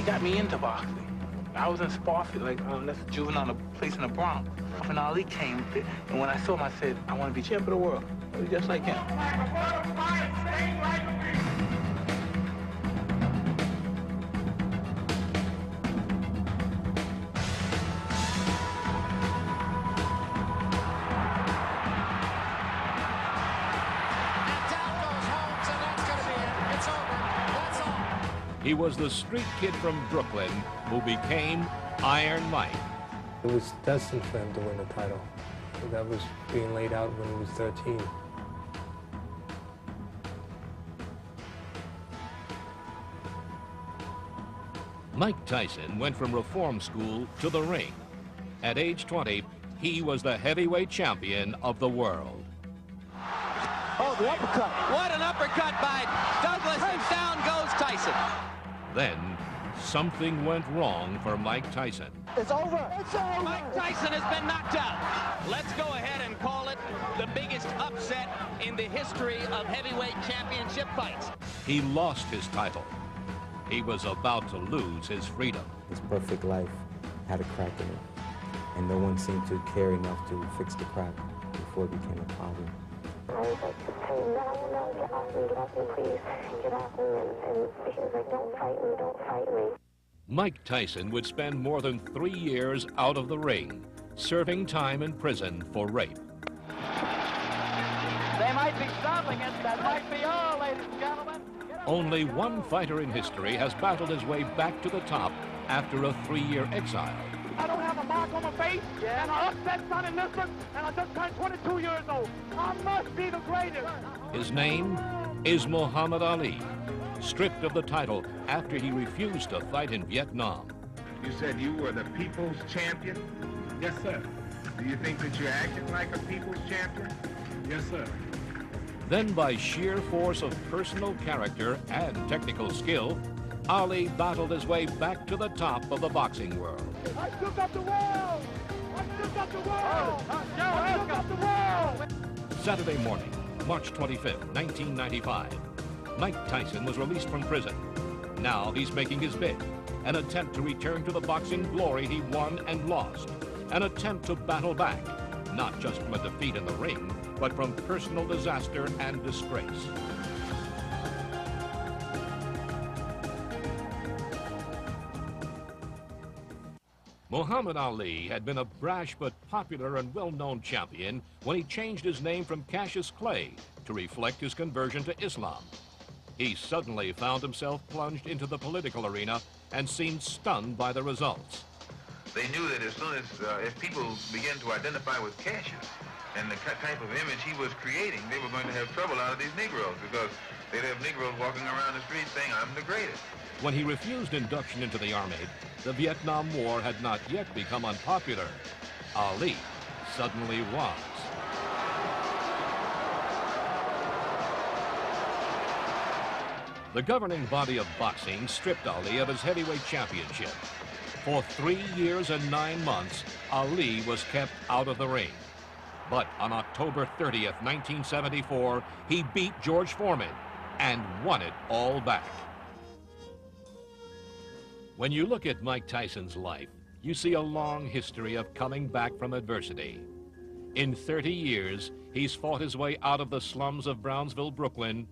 Ali got me into boxing. I was in Sparfield, like that's a juvenile place in the Bronx. And Ali came, and when I saw him, I said, I want to be champion of the world, just like him. He was the street kid from Brooklyn who became Iron Mike. It was destined for him to win the title. That was being laid out when he was 13. Mike Tyson went from reform school to the ring. At age 20, he was the heavyweight champion of the world. Oh, the uppercut. What an uppercut by Douglas, and down goes Tyson. Then, something went wrong for Mike Tyson. It's over. It's over. Mike Tyson has been knocked out. Let's go ahead and call it the biggest upset in the history of heavyweight championship fights. He lost his title. He was about to lose his freedom. His perfect life had a crack in it, and no one seemed to care enough to fix the crack before it became a problem. I was like, hey, no, get off me, please. Get off me. And he was like, don't fight me. Mike Tyson would spend more than 3 years out of the ring, serving time in prison for rape. They might be stopping it. That might be all, ladies and gentlemen. Only one fighter in history has battled his way back to the top after a 3-year exile. I don't have a mark on my face, and I upset son in this one, and I just turned 22 years old. I must be the greatest. His name is Muhammad Ali, stripped of the title after he refused to fight in Vietnam. You said you were the people's champion? Yes, sir. Do you think that you're acting like a people's champion? Yes, sir. Then by sheer force of personal character and technical skill, Ali battled his way back to the top of the boxing world. I took up the world! I took up the world! I took up the world! Saturday morning, March 25th, 1995. Mike Tyson was released from prison. Now he's making his bid, an attempt to return to the boxing glory he won and lost, an attempt to battle back, not just from a defeat in the ring, but from personal disaster and disgrace. Muhammad Ali had been a brash but popular and well-known champion when he changed his name from Cassius Clay to reflect his conversion to Islam. He suddenly found himself plunged into the political arena and seemed stunned by the results. They knew that as soon as if people began to identify with Cassius and the type of image he was creating, they were going to have trouble out of these Negroes, because they'd have Negroes walking around the streets saying, I'm the greatest. When he refused induction into the army, the Vietnam War had not yet become unpopular. Ali suddenly was. The governing body of boxing stripped Ali of his heavyweight championship. For 3 years and 9 months, Ali was kept out of the ring. But on October 30th, 1974, he beat George Foreman and won it all back. When you look at Mike Tyson's life, you see a long history of coming back from adversity. In 30 years, he's fought his way out of the slums of Brownsville, Brooklyn,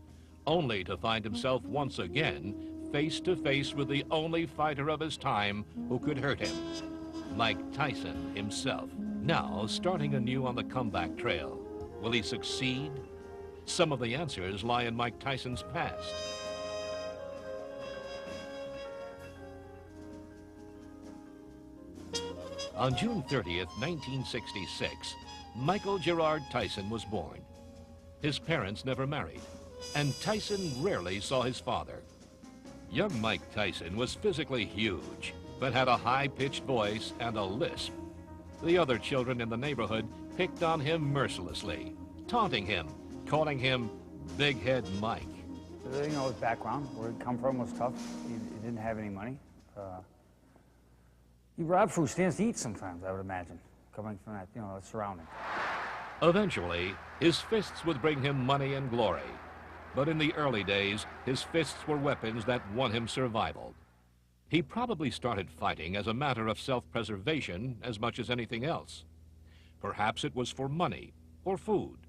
only to find himself once again face to face with the only fighter of his time who could hurt him, Mike Tyson himself. Now, starting anew on the comeback trail, will he succeed? Some of the answers lie in Mike Tyson's past. On June 30th, 1966, Michael Gerard Tyson was born. His parents never married, and Tyson rarely saw his father. Young Mike Tyson was physically huge, but had a high-pitched voice and a lisp. The other children in the neighborhood picked on him mercilessly, taunting him, calling him Big Head Mike. You know, his background, where he come from was tough. He didn't have any money. He robbed food stands to eat sometimes, I would imagine, coming from that, you know, that surrounding. Eventually, his fists would bring him money and glory. But in the early days, his fists were weapons that won him survival. He probably started fighting as a matter of self-preservation as much as anything else. Perhaps it was for money or food.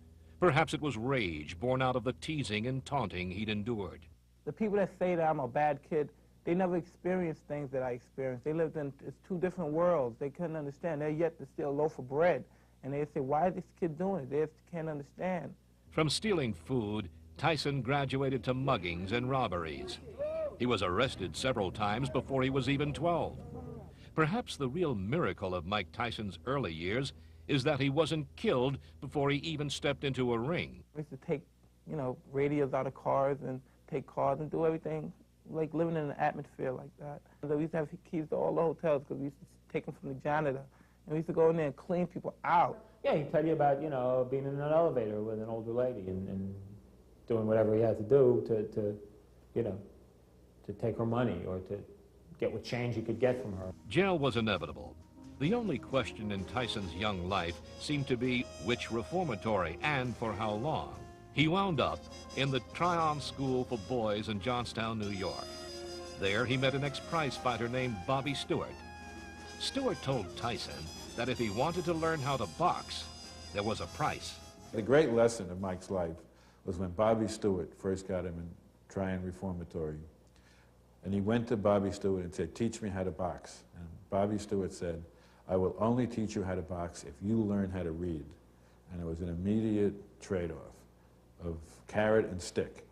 Perhaps it was rage born out of the teasing and taunting he'd endured. The people that say that I'm a bad kid, they never experienced things that I experienced. They lived in two different worlds. They couldn't understand. They're yet to steal a loaf of bread. And they say, why is this kid doing it? They just can't understand. From stealing food, Tyson graduated to muggings and robberies. He was arrested several times before he was even 12. Perhaps the real miracle of Mike Tyson's early years is that he wasn't killed before he even stepped into a ring. We used to take, you know, radios out of cars and take cars and do everything, like living in an atmosphere like that. So we used to have keys to all the hotels because we used to take them from the janitor. And we used to go in there and clean people out. Yeah, he'd tell you about, you know, being in an elevator with an older lady and doing whatever he had to do to, you know, to take her money or to get what change he could get from her. Jail was inevitable. The only question in Tyson's young life seemed to be which reformatory and for how long. He wound up in the Tryon School for Boys in Johnstown, New York. There he met an ex-prize fighter named Bobby Stewart. Stewart told Tyson that if he wanted to learn how to box, there was a price. The great lesson of Mike's life was when Bobby Stewart first got him in Tryon Reformatory. And he went to Bobby Stewart and said, teach me how to box. And Bobby Stewart said, I will only teach you how to box if you learn how to read. And it was an immediate trade-off of carrot and stick.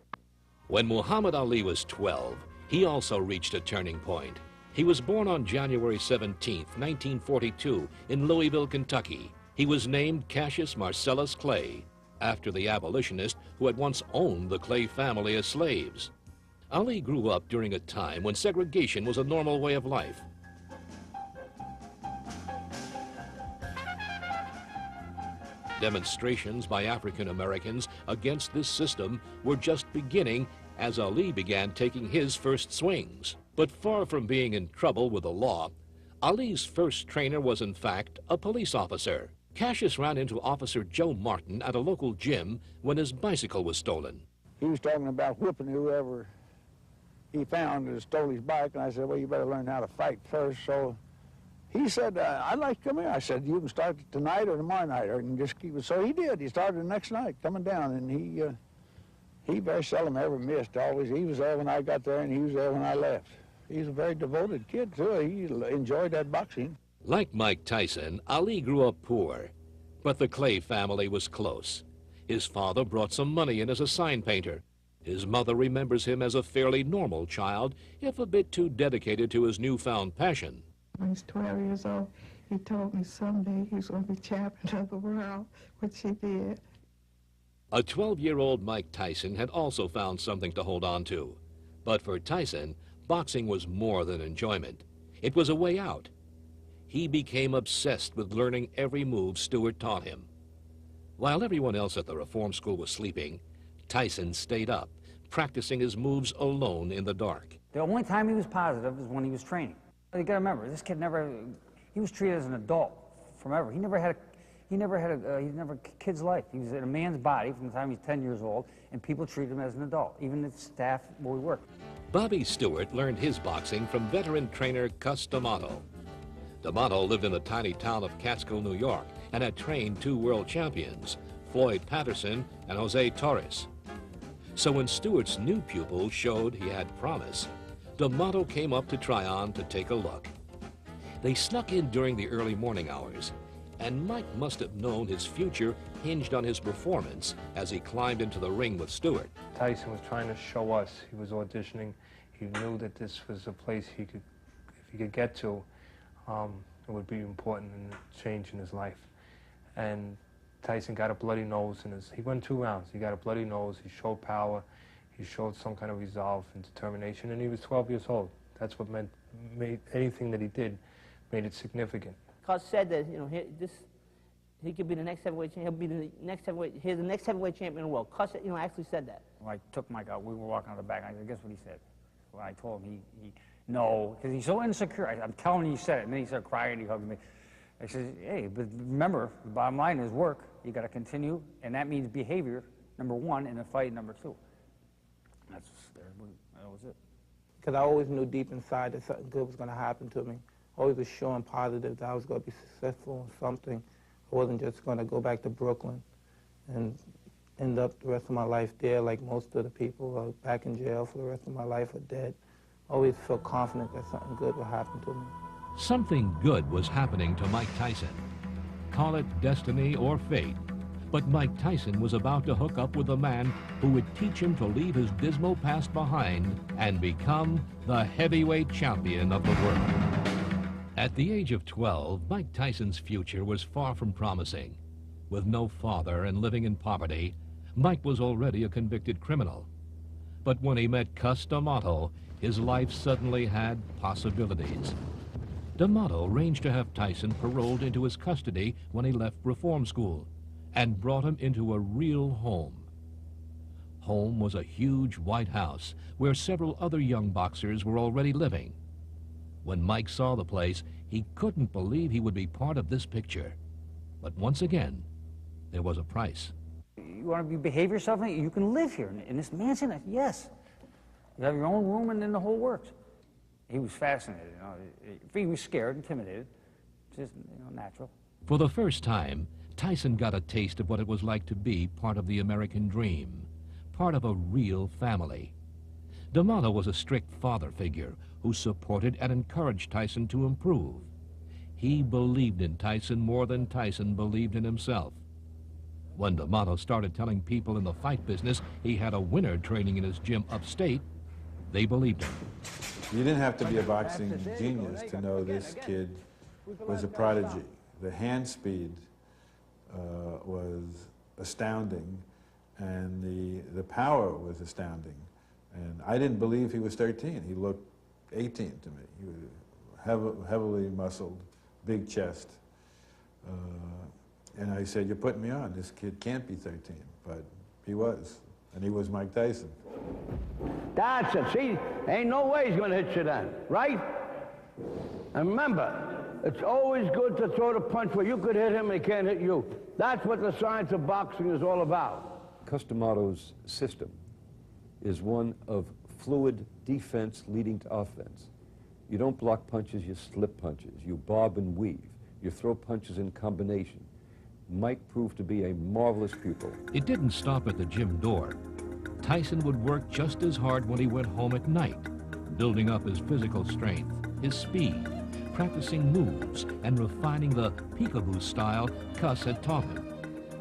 When Muhammad Ali was 12, he also reached a turning point. He was born on January 17, 1942, in Louisville, Kentucky. He was named Cassius Marcellus Clay, after the abolitionist who had once owned the Clay family as slaves. Ali grew up during a time when segregation was a normal way of life. Demonstrations by African Americans against this system were just beginning as Ali began taking his first swings. But far from being in trouble with the law, Ali's first trainer was in fact a police officer. Cassius ran into Officer Joe Martin at a local gym when his bicycle was stolen. He was talking about whipping whoever he found that stole his bike, and I said, well, you better learn how to fight first. So he said, I'd like to come here. I said, you can start tonight or tomorrow night, or you can just keep it. So he did. He started the next night coming down, and he very seldom ever missed. Always, he was there when I got there, and he was there when I left. He's a very devoted kid, too. He enjoyed that boxing. Like Mike Tyson, Ali grew up poor, but the Clay family was close. His father brought some money in as a sign painter. His mother remembers him as a fairly normal child, if a bit too dedicated to his newfound passion. When he's 12 years old, he told me someday he was going to be champion of the world, which he did. A 12-year-old Mike Tyson had also found something to hold on to. But for Tyson, boxing was more than enjoyment. It was a way out. He became obsessed with learning every move Stewart taught him. While everyone else at the reform school was sleeping, Tyson stayed up, practicing his moves alone in the dark. The only time he was positive is when he was training. You gotta remember, this kid he was treated as an adult forever. He never had a kid's life. He was in a man's body from the time he was 10 years old, and people treated him as an adult, even the staff where we worked. Bobby Stewart learned his boxing from veteran trainer Cus D'Amato. D'Amato lived in the tiny town of Catskill, New York, and had trained two world champions, Floyd Patterson and Jose Torres. So when Stewart's new pupil showed he had promise, D'Amato came up to Tryon to take a look. They snuck in during the early morning hours, and Mike must have known his future hinged on his performance as he climbed into the ring with Stewart. Tyson was trying to show us. He was auditioning. He knew that this was a place if he could get to, it would be important and change in his life. And Tyson got a bloody nose, he went 2 rounds. He got a bloody nose. He showed power. He showed some kind of resolve and determination, and he was 12 years old. That's what made anything that he did made it significant. Cus said that, you know, he could be the next heavyweight champion. He'll be the next heavyweight. He's the next heavyweight champion in the world. Cus, you know, actually said that. When I took Mike out, we were walking out the back. I guess what he said. When I told him, no, because he's so insecure. I'm telling you, he said it, and then he started crying. He hugged me. I said, hey, but remember, the bottom line is work. You got to continue, and that means behavior, number one, and a fight, number two. That was it. because I always knew deep inside that something good was going to happen to me. Always was sure and positive that I was going to be successful in something. I wasn't just going to go back to Brooklyn and end up the rest of my life there like most of the people back in jail for the rest of my life or dead. Always felt confident that something good would happen to me. Something good was happening to Mike Tyson. Call it destiny or fate, but Mike Tyson was about to hook up with a man who would teach him to leave his dismal past behind and become the heavyweight champion of the world. At the age of 12, Mike Tyson's future was far from promising. With no father and living in poverty, Mike was already a convicted criminal. But when he met Cus D'Amato, his life suddenly had possibilities. D'Amato arranged to have Tyson paroled into his custody when he left reform school and brought him into a real home. Home was a huge white house where several other young boxers were already living. When Mike saw the place, he couldn't believe he would be part of this picture. But once again, there was a price. You want to behave yourself? You can live here in this mansion? Yes. You have your own room and then the whole works. He was fascinated. You know. He was scared, intimidated. Just, natural. For the first time, Tyson got a taste of what it was like to be part of the American dream, part of a real family. D'Amato was a strict father figure who supported and encouraged Tyson to improve. He believed in Tyson more than Tyson believed in himself. When D'Amato started telling people in the fight business he had a winner training in his gym upstate, they believed him. You didn't have to be a boxing genius to know this kid was a prodigy. The hand speed was astounding, and the power was astounding. And I didn't believe he was 13. He looked 18 to me. He was heavily muscled, big chest. And I said, "You're putting me on. This kid can't be 13." But he was. And he was Mike Tyson. That's it. See, ain't no way he's going to hit you then, right? And remember, it's always good to throw the punch where you could hit him and he can't hit you. That's what the science of boxing is all about. Cus D'Amato's system is one of fluid defense leading to offense. You don't block punches, you slip punches. You bob and weave. You throw punches in combination. Mike proved to be a marvelous pupil. It didn't stop at the gym door. Tyson would work just as hard when he went home at night, building up his physical strength, his speed, practicing moves, and refining the peekaboo style Cus had taught him.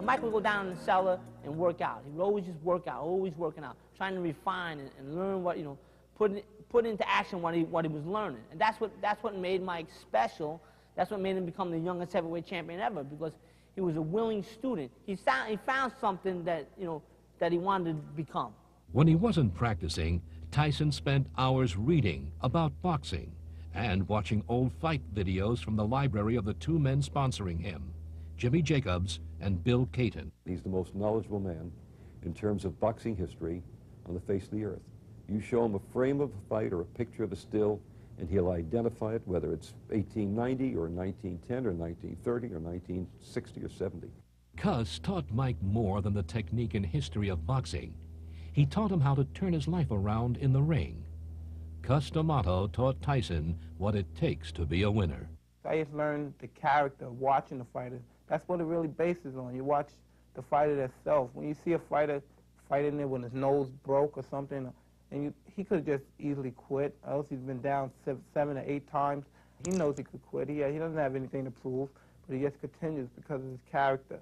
Mike would go down in the cellar and work out. He would always just work out, always working out, trying to refine and learn what, put into action what he was learning. And that's what made Mike special. That's what made him become the youngest heavyweight champion ever, because he was a willing student. He found something that, that he wanted to become. When he wasn't practicing, Tyson spent hours reading about boxing and watching old fight videos from the library of the two men sponsoring him, Jimmy Jacobs and Bill Caton. He's the most knowledgeable man in terms of boxing history on the face of the earth. You show him a frame of a fight or a picture of a still, and he'll identify it, whether it's 1890 or 1910 or 1930 or 1960 or 70. Cus taught Mike more than the technique and history of boxing. He taught him how to turn his life around in the ring. Cus D'Amato taught Tyson what it takes to be a winner. I just learned the character of watching the fighter. That's what it really bases on. You watch the fighter itself. When you see a fighter fighting there when his nose broke or something, and he could have just easily quit, or else he's been down 7 or 8 times. He knows he could quit. He doesn't have anything to prove, but he just continues because of his character.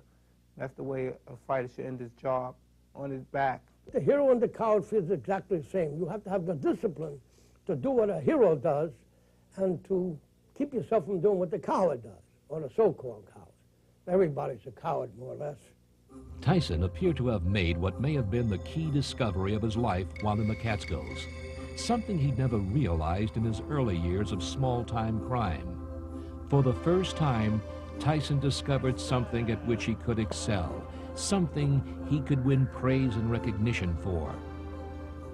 That's the way a fighter should end his job, on his back. The hero and the coward feels exactly the same. You have to have the discipline to do what a hero does and to keep yourself from doing what the coward does, or the so-called coward. Everybody's a coward, more or less. Tyson appeared to have made what may have been the key discovery of his life while in the Catskills, something he'd never realized in his early years of small-time crime. For the first time, Tyson discovered something at which he could excel, something he could win praise and recognition for.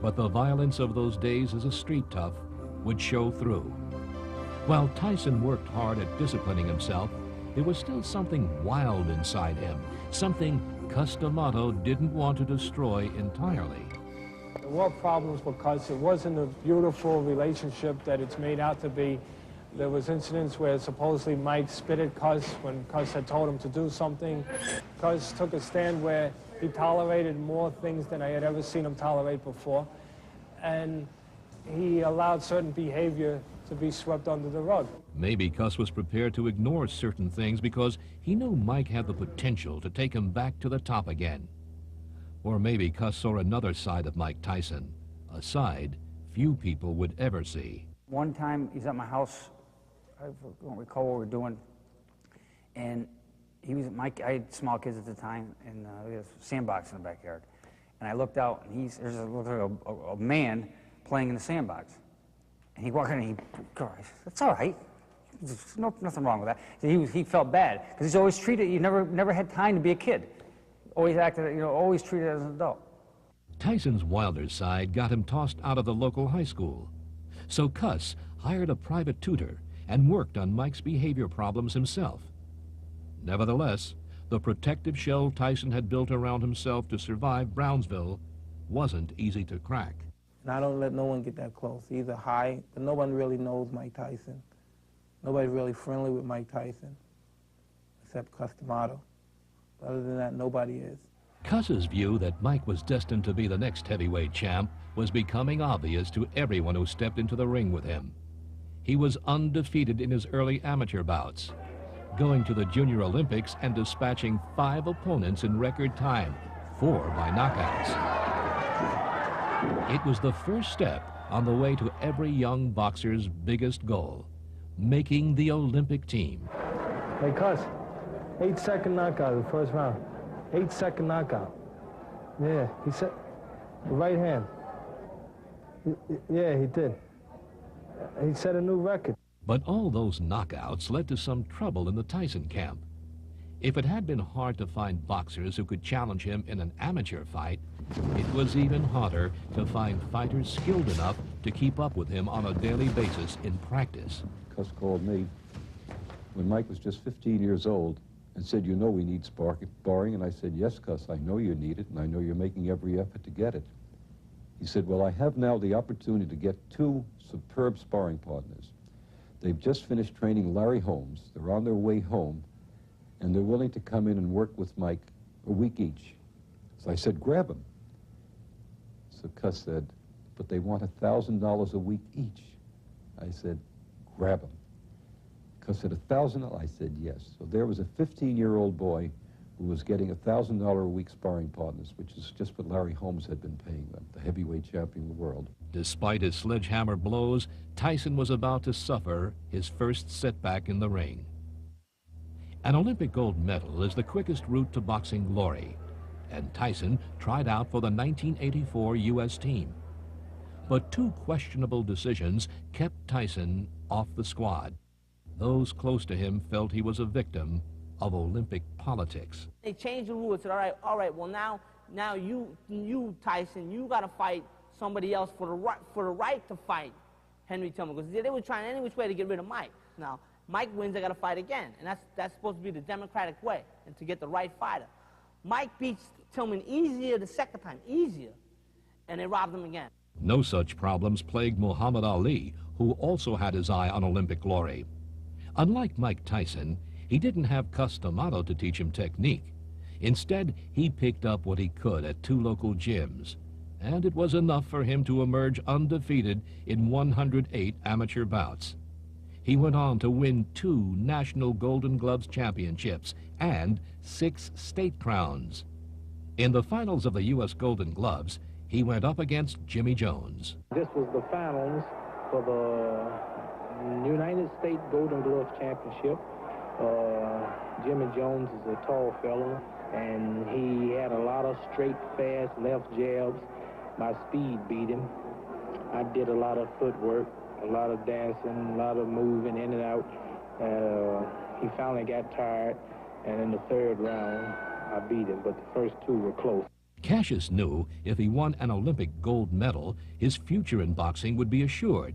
But the violence of those days as a street tough would show through. While Tyson worked hard at disciplining himself, there was still something wild inside him, something Cus D'Amato didn't want to destroy entirely. were problems because it wasn't a beautiful relationship that it's made out to be. There was incidents where supposedly Mike spit at Cus when Cus had told him to do something. Cus took a stand where he tolerated more things than I had ever seen him tolerate before. And he allowed certain behavior to be swept under the rug. Maybe Cus was prepared to ignore certain things because he knew Mike had the potential to take him back to the top again. Or maybe Cus saw another side of Mike Tyson, a side few people would ever see. One time he's at my house, I don't recall what we were doing, and he was I had small kids at the time, and we had a sandbox in the backyard. And I looked out, and there's a man playing in the sandbox. And he walked in and he, that's all right. There's nothing wrong with that. So he felt bad, because he's always treated, he never had time to be a kid. Always acted, always treated as an adult. Tyson's wilder side got him tossed out of the local high school. So Cus hired a private tutor and worked on Mike's behavior problems himself. Nevertheless, the protective shell Tyson had built around himself to survive Brownsville wasn't easy to crack. And I don't let no one get that close. He's a high, but no one really knows Mike Tyson. Nobody's really friendly with Mike Tyson, except Cus D'Amato. Other than that, nobody is. Cus's view that Mike was destined to be the next heavyweight champ was becoming obvious to everyone who stepped into the ring with him. He was undefeated in his early amateur bouts, going to the Junior Olympics and dispatching 5 opponents in record time, 4 by knockouts. It was the first step on the way to every young boxer's biggest goal, making the Olympic team. Hey, Cus, 8-second knockout in the first round. 8-second knockout. Yeah, he said, the right hand. Yeah, he did. He set a new record. But all those knockouts led to some trouble in the Tyson camp. If it had been hard to find boxers who could challenge him in an amateur fight, it was even harder to find fighters skilled enough to keep up with him on a daily basis in practice. Cus called me when Mike was just 15 years old and said, you know we need sparring, and I said, yes, Cus, I know you need it, and I know you're making every effort to get it. He said, well, I have now the opportunity to get 2 superb sparring partners. They've just finished training Larry Holmes. They're on their way home, and they're willing to come in and work with Mike a week each. So I said, grab them. So Cus said, but they want $1,000 a week each. I said, grab them. Cus said, $1,000? I said, yes. So there was a 15-year-old boy who was getting $1,000 a week sparring partners, which is just what Larry Holmes had been paying them, the heavyweight champion of the world. Despite his sledgehammer blows, Tyson was about to suffer his first setback in the ring. An Olympic gold medal is the quickest route to boxing glory, and Tyson tried out for the 1984 U.S. team. But 2 questionable decisions kept Tyson off the squad. Those close to him felt he was a victim of Olympic politics. They changed the rules. Said, all right, well now you Tyson, you got to fight somebody else for the right to fight Henry Tillman, because they were trying any which way to get rid of Mike. Now Mike wins, they got to fight again, and that's supposed to be the democratic way, and to get the right fighter. Mike beats Tillman easier the second time, easier, and they robbed him again. No such problems plagued Muhammad Ali, who also had his eye on Olympic glory. Unlike Mike Tyson, he didn't have Cus D'Amato to teach him technique. Instead, he picked up what he could at 2 local gyms, and it was enough for him to emerge undefeated in 108 amateur bouts. He went on to win 2 National Golden Gloves championships and 6 state crowns. In the finals of the U.S. Golden Gloves, he went up against Jimmy Jones. This was the finals for the United States Golden Glove Championship. Jimmy Jones is a tall fellow, and he had a lot of straight, fast left jabs. My speed beat him. I did a lot of footwork, a lot of dancing, a lot of moving in and out. He finally got tired, and in the 3rd round, I beat him, but the first 2 were close. Cassius knew if he won an Olympic gold medal, his future in boxing would be assured.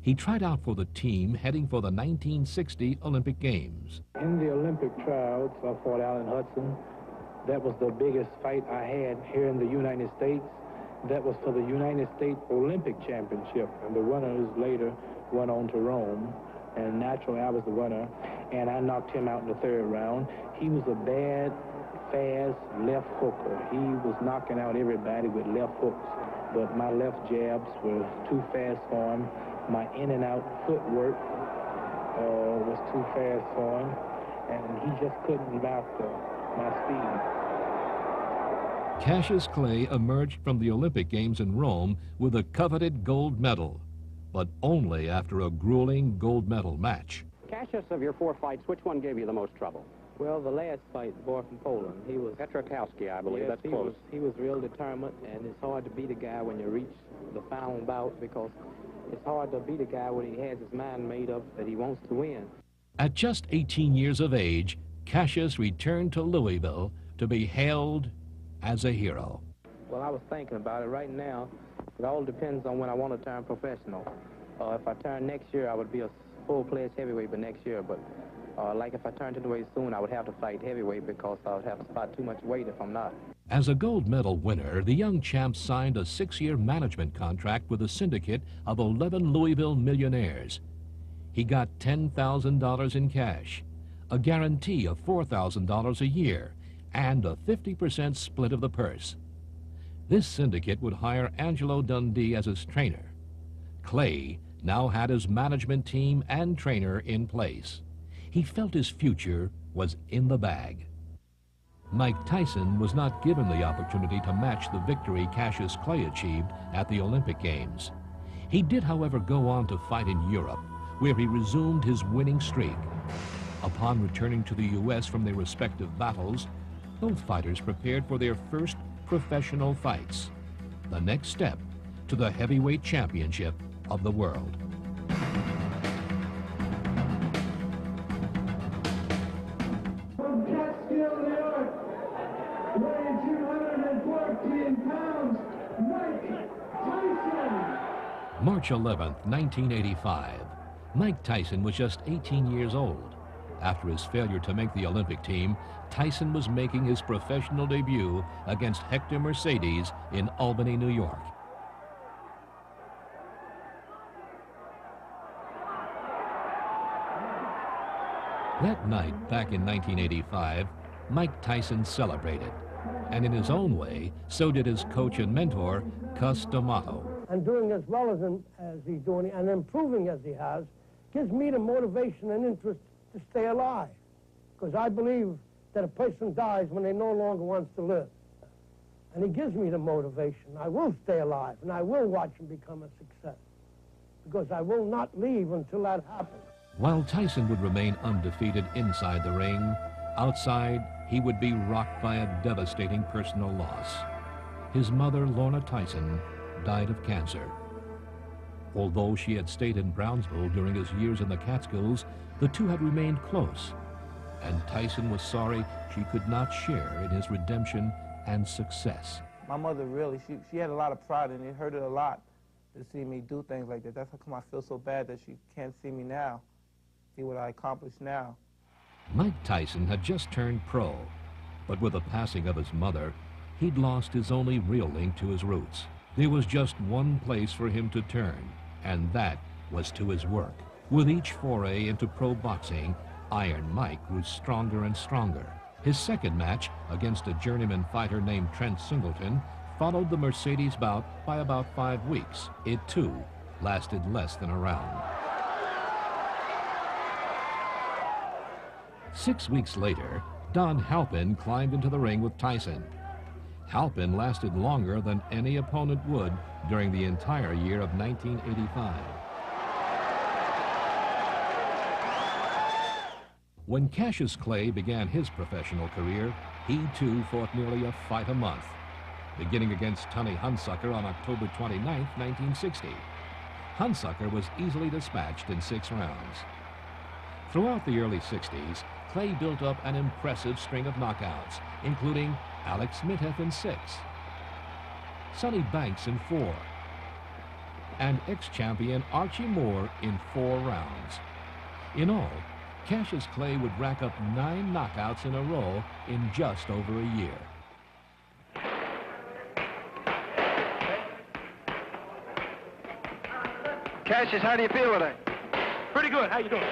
He tried out for the team heading for the 1960 Olympic Games. In the Olympic tryouts, I fought Allen Hudson. That was the biggest fight I had here in the United States. That was for the United States Olympic Championship, and the winners later went on to Rome. And naturally, I was the winner, and I knocked him out in the third round. He was a bad, fast left hooker. He was knocking out everybody with left hooks, but my left jabs were too fast for him. My in and out footwork was too fast for him, and he just couldn't master my speed. Cassius Clay emerged from the Olympic Games in Rome with a coveted gold medal, but only after a grueling gold medal match. Cassius, of your 4 fights, which one gave you the most trouble? Well, the last fight, the boy from Poland, he was... Petrakowski, I believe. Yes, That's close. He was real determined, and it's hard to beat a guy when you reach the final bout, because it's hard to beat a guy when he has his mind made up that he wants to win. At just 18 years of age, Cassius returned to Louisville to be hailed as a hero. Well, I was thinking about it right now. It all depends on when I want to turn professional. If I turn next year, I would be a full-fledged heavyweight by next year, but like if I turned into weight soon, I would have to fight heavyweight because I would have to spot too much weight if I'm not. As a gold medal winner, the young champ signed a 6-year management contract with a syndicate of 11 Louisville millionaires. He got $10,000 in cash, a guarantee of $4,000 a year, and a 50% split of the purse. This syndicate would hire Angelo Dundee as his trainer. Clay now had his management team and trainer in place. He felt his future was in the bag. Mike Tyson was not given the opportunity to match the victory Cassius Clay achieved at the Olympic Games. He did, however, go on to fight in Europe, where he resumed his winning streak. Upon returning to the U.S. from their respective battles, both fighters prepared for their first professional fights, the next step to the heavyweight championship of the world. From Catskill, New York, weighing 214 pounds, Mike Tyson. March 11th, 1985. Mike Tyson was just 18 years old. After his failure to make the Olympic team, Tyson was making his professional debut against Hector Mercedes in Albany, New York. That night, back in 1985, Mike Tyson celebrated. And in his own way, so did his coach and mentor, Cus D'Amato. And doing as well as he's doing and improving as he has gives me the motivation and interest to stay alive. Because I believe that a person dies when they no longer wants to live. And he gives me the motivation. I will stay alive, and I will watch him become a success. Because I will not leave until that happens. While Tyson would remain undefeated inside the ring, outside he would be rocked by a devastating personal loss. His mother, Lorna Tyson, died of cancer. Although she had stayed in Brownsville during his years in the Catskills, the two had remained close, and Tyson was sorry she could not share in his redemption and success. My mother really, she had a lot of pride, and it hurt her a lot to see me do things like that. That's how come I feel so bad that she can't see me now, see what I accomplished now. Mike Tyson had just turned pro, but with the passing of his mother, he'd lost his only real link to his roots. There was just one place for him to turn, and that was to his work. With each foray into pro boxing, Iron Mike grew stronger and stronger. His second match against a journeyman fighter named Trent Singleton followed the Mercedes bout by about 5 weeks. It, too, lasted less than a round. 6 weeks later, Don Halpin climbed into the ring with Tyson. Halpin lasted longer than any opponent would during the entire year of 1985. When Cassius Clay began his professional career, he too fought nearly a fight a month, beginning against Tony Hunsucker on October 29, 1960. Hunsucker was easily dispatched in 6 rounds. Throughout the early 60s, Clay built up an impressive string of knockouts, including Alex Smitheth in 6, Sonny Banks in 4, and ex-champion Archie Moore in 4 rounds. In all, Cassius Clay would rack up 9 knockouts in a row in just over a year. Cassius, how do you feel today? Pretty good. How you doing?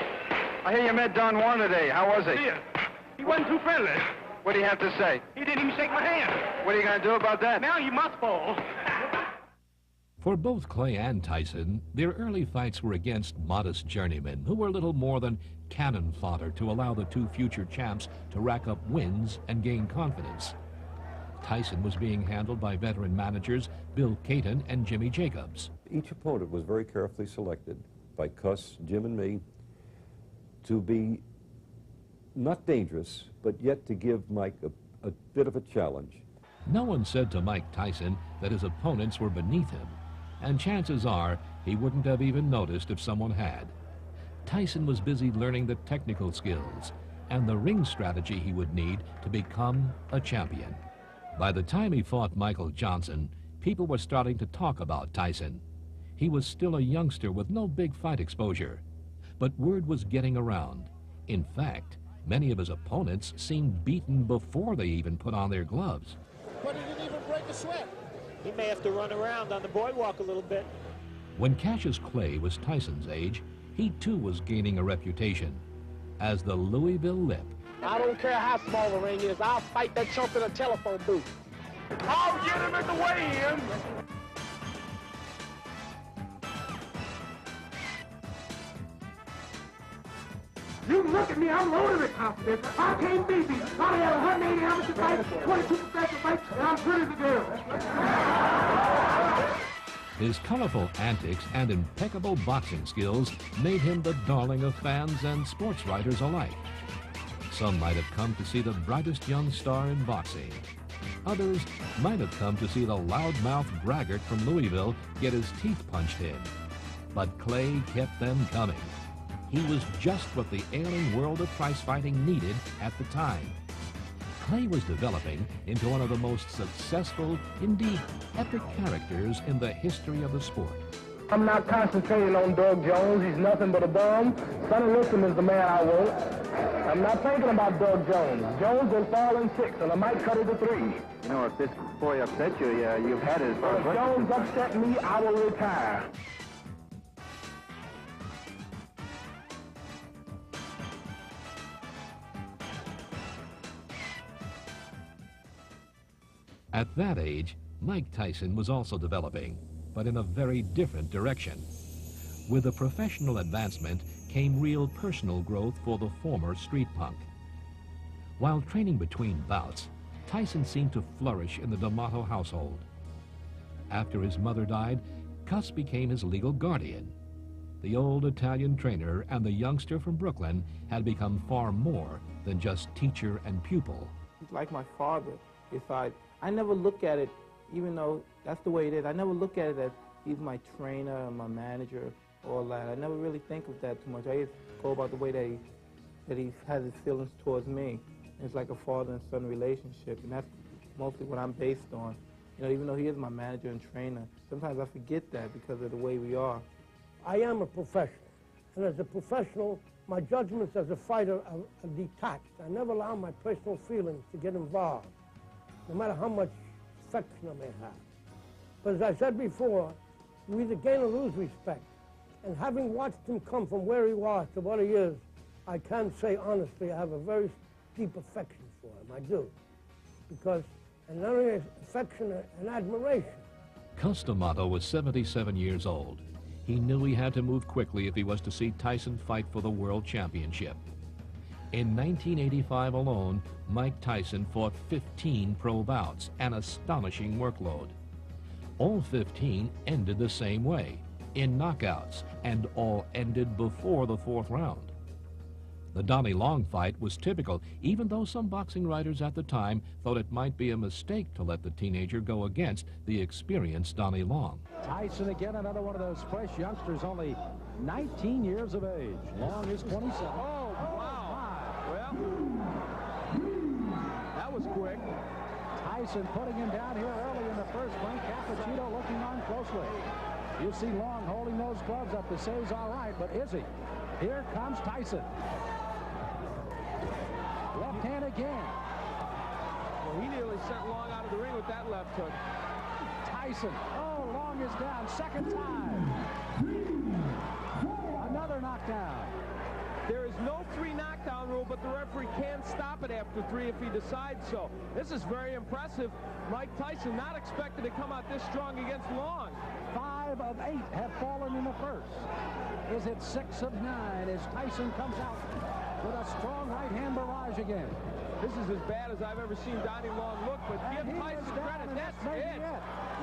I hear you met Don Juan today. How was he? Yeah. He wasn't too friendly. What do you have to say? He didn't even shake my hand. What are you going to do about that? Now you must fall. For both Clay and Tyson, their early fights were against modest journeymen who were little more than cannon fodder to allow the two future champs to rack up wins and gain confidence. Tyson was being handled by veteran managers Bill Caton and Jimmy Jacobs. Each opponent was very carefully selected by Cuss, Jim, and me to be not dangerous, but yet to give Mike a bit of a challenge. No one said to Mike Tyson that his opponents were beneath him, and chances are he wouldn't have even noticed if someone had. Tyson was busy learning the technical skills and the ring strategy he would need to become a champion. By the time he fought Michael Johnson, people were starting to talk about Tyson. He was still a youngster with no big fight exposure, but word was getting around. In fact, many of his opponents seemed beaten before they even put on their gloves. But he didn't even break a sweat. He may have to run around on the boardwalk a little bit. When Cassius Clay was Tyson's age, he too was gaining a reputation as the Louisville Lip. I don't care how small the ring is. I'll fight that chump in a telephone booth. I'll get him at the weigh-in. You can look at me, I'm loaded with confidence. I can't beat me. I have 180 amateur fights, 22 professional fights, and I'm good as a girl. His colorful antics and impeccable boxing skills made him the darling of fans and sports writers alike. Some might have come to see the brightest young star in boxing. Others might have come to see the loudmouth braggart from Louisville get his teeth punched in. But Clay kept them coming. He was just what the ailing world of prize fighting needed at the time. Clay was developing into one of the most successful, indeed epic characters in the history of the sport. I'm not concentrating on Doug Jones. He's nothing but a bum. Sonny Liston is the man I want. I'm not thinking about Doug Jones. Jones will fall in 6, and I might cut it to 3. You know, if this boy upset you, you've had his... If Jones upset me, I will retire. At that age, Mike Tyson was also developing, but in a very different direction. With the professional advancement came real personal growth for the former street punk. While training between bouts, Tyson seemed to flourish in the D'Amato household. After his mother died, Cuss became his legal guardian. The old Italian trainer and the youngster from Brooklyn had become far more than just teacher and pupil. He's like my father. I never look at it, even though that's the way it is, I never look at it as he's my trainer, my manager, all that. I never really think of that too much. I just go about the way that he has his feelings towards me. It's like a father and son relationship, and that's mostly what I'm based on. You know, even though he is my manager and trainer, sometimes I forget that because of the way we are. I am a professional, and as a professional, my judgments as a fighter are detached. I never allow my personal feelings to get involved, no matter how much affection I may have. But as I said before, you either gain or lose respect. And having watched him come from where he was to what he is, I can say honestly I have a very deep affection for him. I do. Because, and not only affection and admiration. Cuss D'Amato was 77 years old. He knew he had to move quickly if he was to see Tyson fight for the World Championship. In 1985 alone, Mike Tyson fought 15 pro bouts, an astonishing workload. All 15 ended the same way, in knockouts, and all ended before the 4th round. The Donnie Long fight was typical, even though some boxing writers at the time thought it might be a mistake to let the teenager go against the experienced Donnie Long. Tyson again, another one of those fresh youngsters, only 19 years of age. Long is 27. Oh, wow. Well, that was quick. Tyson putting him down here early in the first. Frank Cappuccino looking on closely. You see Long holding those gloves up to say he's all right, but is he? Here comes Tyson. Left hand again. Well, he nearly sent Long out of the ring with that left hook. Tyson. Oh, Long is down. Second time. another knockdown. There is no 3 knockdown rule, but the referee can stop it after 3 if he decides so. This is very impressive. Mike Tyson not expected to come out this strong against Long. 5 of 8 have fallen in the first. Is it 6 of 9 as Tyson comes out with a strong right-hand barrage again? This is as bad as I've ever seen Donnie Long look, but give Tyson credit. That's it.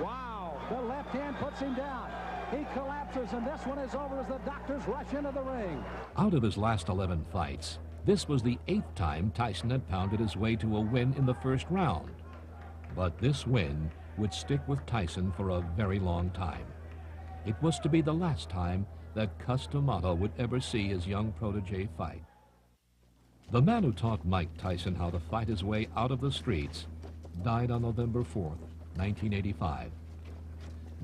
Wow. The left hand puts him down. He collapses, and this one is over as the doctors rush into the ring. Out of his last 11 fights, this was the 8th time Tyson had pounded his way to a win in the first round. But this win would stick with Tyson for a very long time. It was to be the last time that Cus D'Amato would ever see his young protege fight. The man who taught Mike Tyson how to fight his way out of the streets died on November 4th, 1985.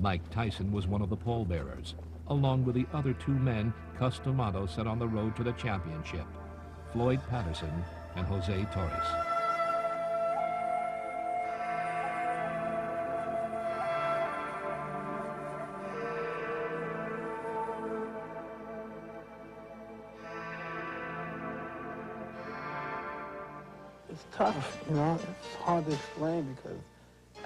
Mike Tyson was one of the pallbearers, along with the other 2 men Cus D'Amato set on the road to the championship, Floyd Patterson and Jose Torres. It's tough, you know. It's hard to explain because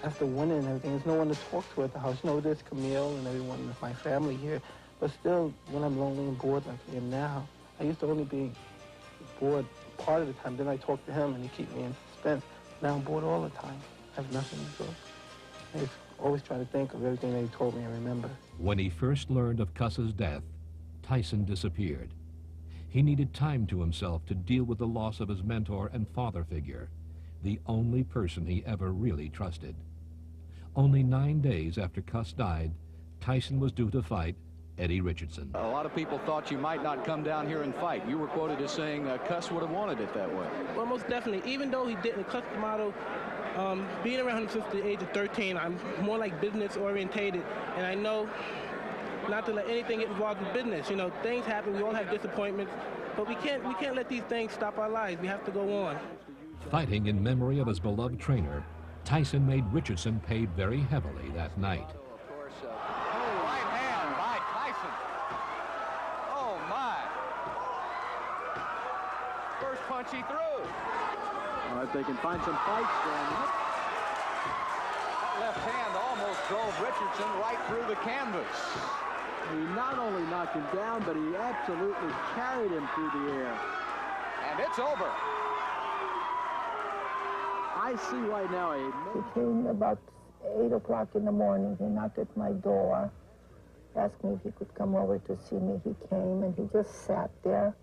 after winning and everything, there's no one to talk to at the house. You know, there's Camille and everyone in my family here, but still, when I'm lonely and bored like I am now, I used to only be bored part of the time. Then I talk to him and he keeps me in suspense. Now I'm bored all the time. I have nothing to do. I just always try to think of everything that he told me and remember. When he first learned of Cus's death, Tyson disappeared. He needed time to himself to deal with the loss of his mentor and father figure, the only person he ever really trusted. Only 9 days after Cus died, Tyson was due to fight Eddie Richardson. A lot of people thought you might not come down here and fight. You were quoted as saying Cus would have wanted it that way. Well, most definitely. Even though he didn't, Cus D'Amato, being around him since the age of 13, I'm more like business orientated, and I know not to let anything get involved in business. You know, things happen. We all have disappointments, but we can't let these things stop our lives. We have to go on. Fighting in memory of his beloved trainer, Tyson made Richardson pay very heavily that night. Right hand by Tyson. Oh, my. First punch he threw. Well, if they can find some fights, then... That left hand almost drove Richardson right through the canvas. He not only knocked him down, but he absolutely carried him through the air. And it's over. I see right now He came about 8 o'clock in the morning. He knocked at my door, asked me if he could come over to see me. He came, and he just sat there.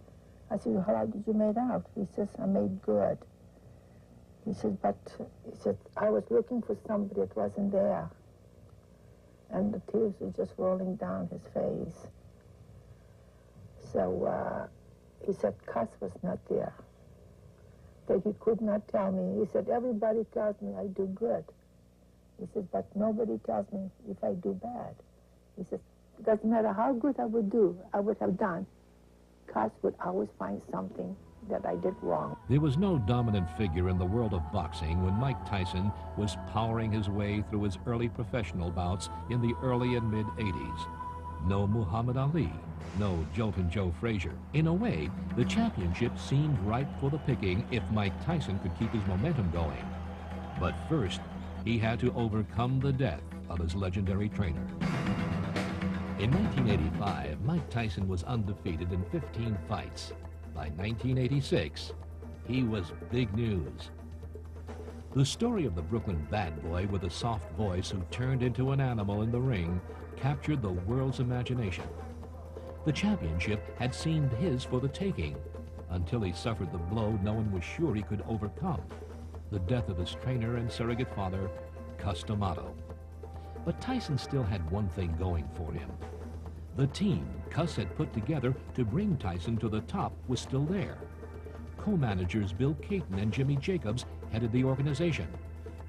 I said, how did you make out? He says, I made good. He said, I was looking for somebody that wasn't there. And the tears were just rolling down his face. So he said, Cus was not there. That he could not tell me. He said, everybody tells me I do good. He says, but nobody tells me if I do bad. He says, it doesn't matter how good I would have done. Cus would always find something that I did wrong. There was no dominant figure in the world of boxing when Mike Tyson was powering his way through his early professional bouts in the early and mid-'80s. No Muhammad Ali, no Joltin' Joe Frazier. In a way, the championship seemed ripe for the picking if Mike Tyson could keep his momentum going. But first, he had to overcome the death of his legendary trainer. In 1985, Mike Tyson was undefeated in 15 fights. By 1986, he was big news. The story of the Brooklyn bad boy with a soft voice who turned into an animal in the ring captured the world's imagination. The championship had seemed his for the taking until he suffered the blow no one was sure he could overcome, the death of his trainer and surrogate father, Cus D'Amato. But Tyson still had one thing going for him. The team Cus had put together to bring Tyson to the top was still there. Co-managers Bill Caton and Jimmy Jacobs headed the organization.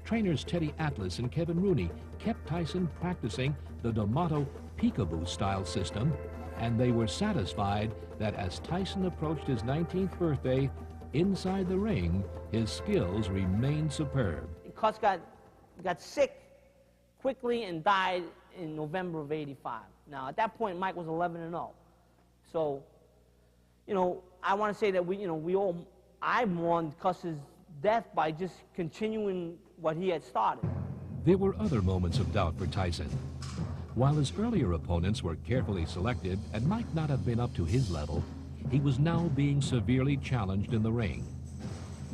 Trainers Teddy Atlas and Kevin Rooney kept Tyson practicing the D'Amato peekaboo-style system, and they were satisfied that as Tyson approached his 19th birthday, inside the ring, his skills remained superb. Cus got sick quickly and died in November of '85. Now, at that point, Mike was 11-0. So you know, I want to say that I mourned Cuss's death by just continuing what he had started. There were other moments of doubt for Tyson. While his earlier opponents were carefully selected and might not have been up to his level, he was now being severely challenged in the ring.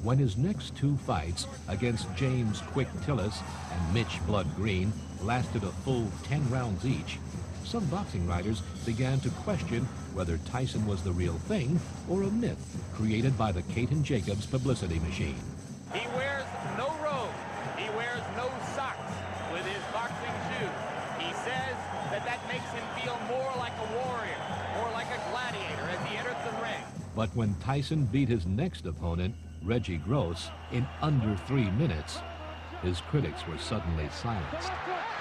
When his next two fights against James Quick Tillis and Mitch Blood Green lasted a full 10 rounds each, some boxing writers began to question whether Tyson was the real thing or a myth created by the Caton Jacobs publicity machine. He wears no robe. He wears no socks with his boxing shoes. He says that makes him feel more like a warrior, more like a gladiator as he enters the ring. But when Tyson beat his next opponent, Reggie Gross, in under 3 minutes, his critics were suddenly silenced.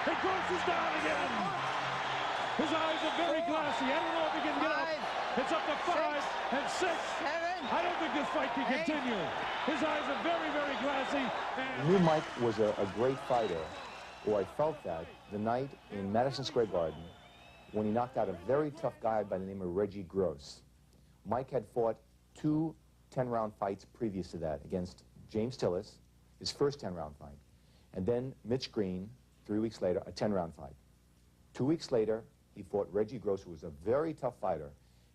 And Gross is down again. His eyes are very glassy. I don't know if he can get up. It's up to 5 and 6. 7. I don't think this fight can continue. His eyes are very, very glassy. I knew Mike was a great fighter, or I felt that the night in Madison Square Garden when he knocked out a very tough guy by the name of Reggie Gross. Mike had fought 2 10-round fights previous to that against James Tillis, his first 10-round fight, and then Mitch Green, 3 weeks later, a 10-round fight. 2 weeks later, he fought Reggie Gross, who was a very tough fighter,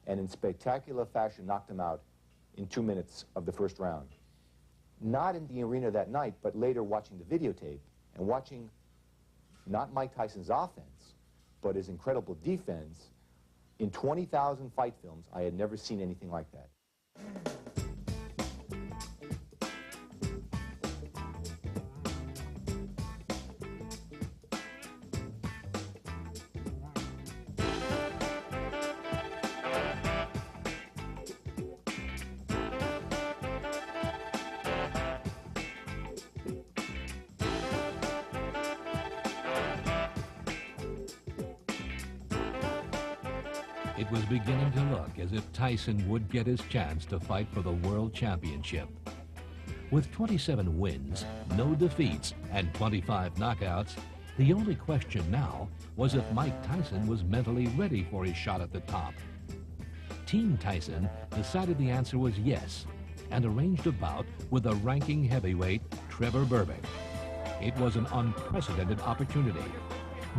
and in spectacular fashion knocked him out in 2 minutes of the first round. Not in the arena that night, but later watching the videotape and watching not Mike Tyson's offense, but his incredible defense. In 20,000 fight films, I had never seen anything like that. It was beginning to look as if Tyson would get his chance to fight for the World Championship. With 27 wins, no defeats, and 25 knockouts, the only question now was if Mike Tyson was mentally ready for his shot at the top. Team Tyson decided the answer was yes, and arranged a bout with the ranking heavyweight Trevor Berbick. It was an unprecedented opportunity.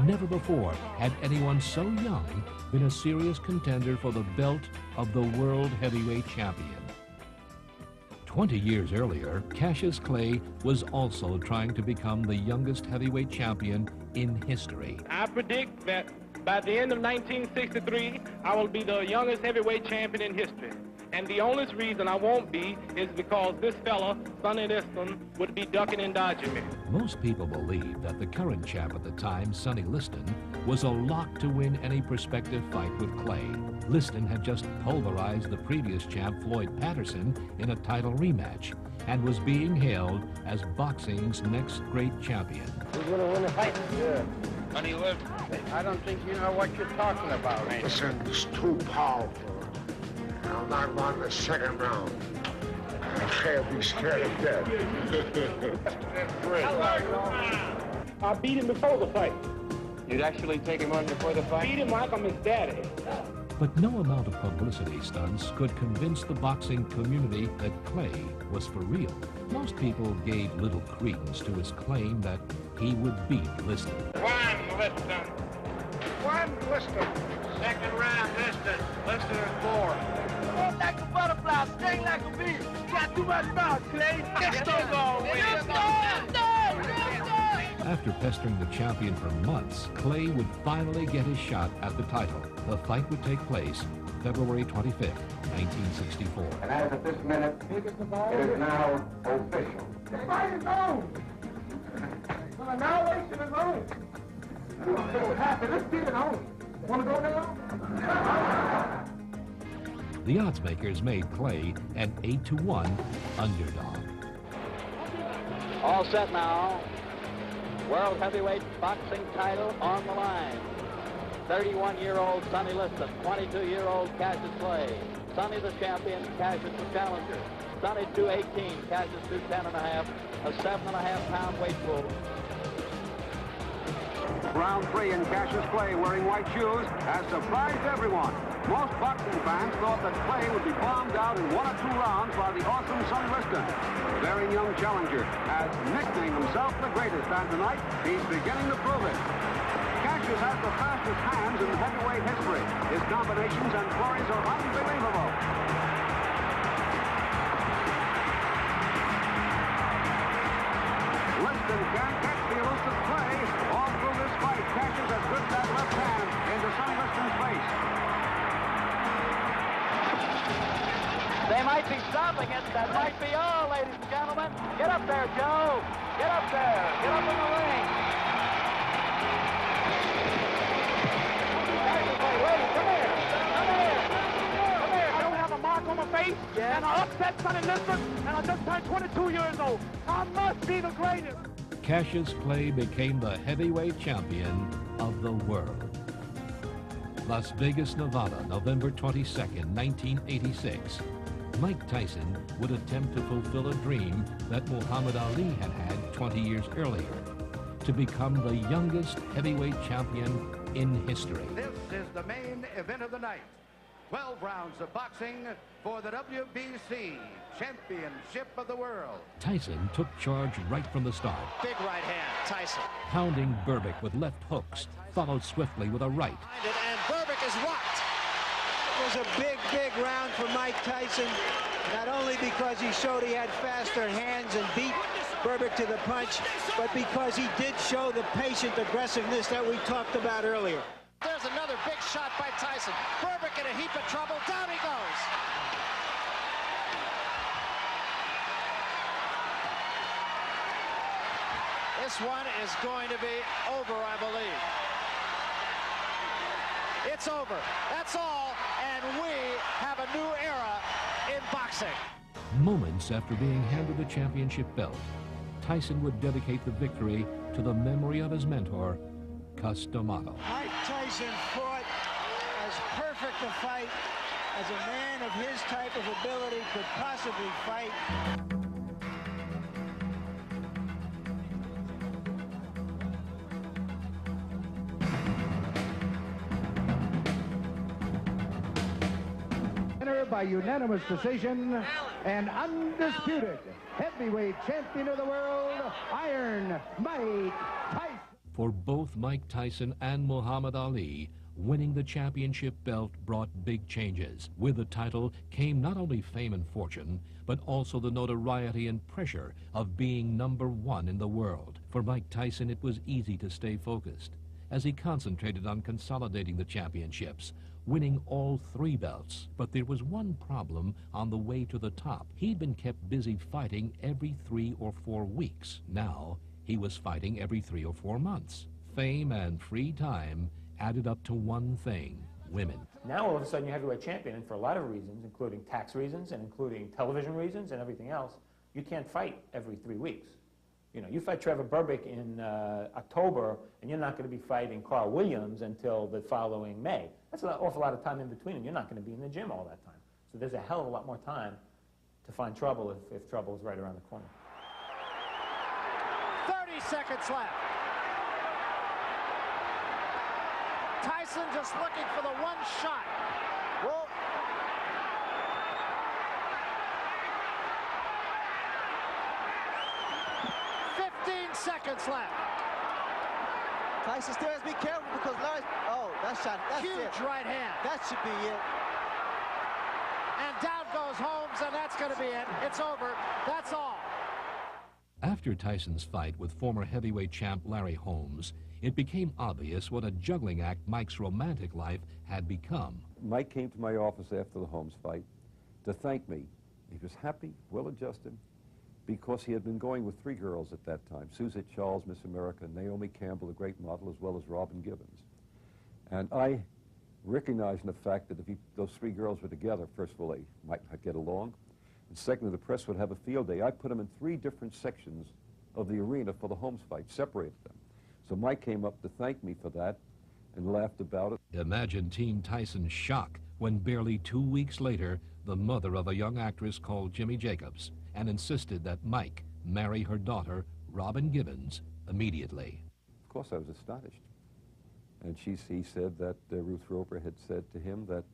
Never before had anyone so young been a serious contender for the belt of the World Heavyweight Champion. 20 years earlier, Cassius Clay was also trying to become the youngest heavyweight champion in history. I predict that by the end of 1963, I will be the youngest heavyweight champion in history. And the only reason I won't be is because this fella, Sonny Liston, would be ducking and dodging me. Most people believe that the current champ at the time, Sonny Liston, was a lock to win any prospective fight with Clay. Liston had just pulverized the previous champ, Floyd Patterson, in a title rematch, and was being hailed as boxing's next great champion. Who's going to win the fight? Yeah. Sonny Liston. I don't think you know what you're talking about. Listen, it's too powerful. I'll knock him out in the second round. I can't be scared of death. I beat him before the fight. You'd actually take him on before the fight? Beat him like I'm his daddy. But no amount of publicity stunts could convince the boxing community that Clay was for real. Most people gave little credence to his claim that he would beat Liston. One Liston. One Liston. Second round, Liston. Liston is 4. Walk like a butterfly, sting like a bee. Got too much mouth, Clay. Liston's all win. After pestering the champion for months, Clay would finally get his shot at the title. The fight would take place February 25th, 1964. And as of this minute, it is now official. The fight is on. The annihilation is on. Let's get it on. Want to go now? The odds makers made Clay an 8-1 underdog. All set now. World heavyweight boxing title on the line. 31-year-old Sonny Liston, 22-year-old Cassius Clay. Sonny the champion, Cassius the challenger. Sonny 218, Cassius 210.5, a 7.5-pound weight pool. round 3 in Cassius Clay wearing white shoes has surprised everyone. Most boxing fans thought that Clay would be bombed out in 1 or 2 rounds by the awesome Sonny Liston. The very young challenger has nicknamed himself the greatest, and tonight he's beginning to prove it. Cassius has the fastest hands in heavyweight history. His combinations and flurries are unbelievable. Liston can't catch the elusive Clay. All through this fight, Cassius has gripped that left hand into Sonny Liston's face. They might be stopping it. That might be all, ladies and gentlemen. Get up there, Joe. Get up there. Get up in the ring. Ladies, come here. Come here. Come here. I don't have a mark on my face. Yeah. And I upset Sonny Liston, and I just turned 22 years old. I must be the greatest. Cassius Clay became the heavyweight champion of the world. Las Vegas, Nevada, November 22nd, 1986. Mike Tyson would attempt to fulfill a dream that Muhammad Ali had had 20 years earlier, to become the youngest heavyweight champion in history. This is the main event of the night. 12 rounds of boxing for the WBC Championship of the World. Tyson took charge right from the start, Big right hand, Tyson. pounding Berbick with left hooks, followed swiftly with a right. And Berbick is rocked. It was a big, big round for Mike Tyson, not only because he showed he had faster hands and beat Berbick to the punch, but because he did show the patient aggressiveness that we talked about earlier. There's another big shot by Tyson. Berbick in a heap of trouble. Down he goes. This one is going to be over, I believe. It's over. That's all, and we have a new era in boxing. Moments after being handed the championship belt, Tyson would dedicate the victory to the memory of his mentor, Cus D'Amato. Mike Tyson fought as perfect a fight as a man of his type of ability could possibly fight. By unanimous decision and undisputed heavyweight champion of the world, Iron Mike Tyson. For both Mike Tyson and Muhammad Ali, winning the championship belt brought big changes. With the title came not only fame and fortune, but also the notoriety and pressure of being #1 in the world. For Mike Tyson, it was easy to stay focused, as he concentrated on consolidating the championships, winning all 3 belts. But there was one problem on the way to the top. He'd been kept busy fighting every 3 or 4 weeks. Now, he was fighting every 3 or 4 months. Fame and free time added up to one thing: women. Now all of a sudden you have heavyweight champion, and for a lot of reasons, including tax reasons and including television reasons and everything else, you can't fight every 3 weeks. You know, you fight Trevor Berbick in October, and you're not going to be fighting Carl Williams until the following May. That's an awful lot of time in between, and you're not going to be in the gym all that time. So there's a hell of a lot more time to find trouble if trouble is right around the corner. 30 seconds left. Tyson just looking for the one shot. Whoa. Seconds left. Tyson still has to be careful because Larry, that shot, that's huge it. Right hand. That should be it. And down goes Holmes, and that's going to be it. It's over. That's all. After Tyson's fight with former heavyweight champ Larry Holmes, it became obvious what a juggling act Mike's romantic life had become. Mike came to my office after the Holmes fight to thank me. He was happy, well-adjusted, because he had been going with 3 girls at that time: Suzette Charles, Miss America, Naomi Campbell, a great model, as well as Robin Gibbons. And I recognized the fact that if those 3 girls were together, first of all, they might not get along, and secondly, the press would have a field day. I put them in 3 different sections of the arena for the Holmes fight, separated them. So Mike came up to thank me for that and laughed about it. Imagine Team Tyson's shock when barely 2 weeks later, the mother of a young actress called Jimmy Jacobs and insisted that Mike marry her daughter, Robin Gibbons, immediately. Of course, I was astonished. And he said that Ruth Roper had said to him that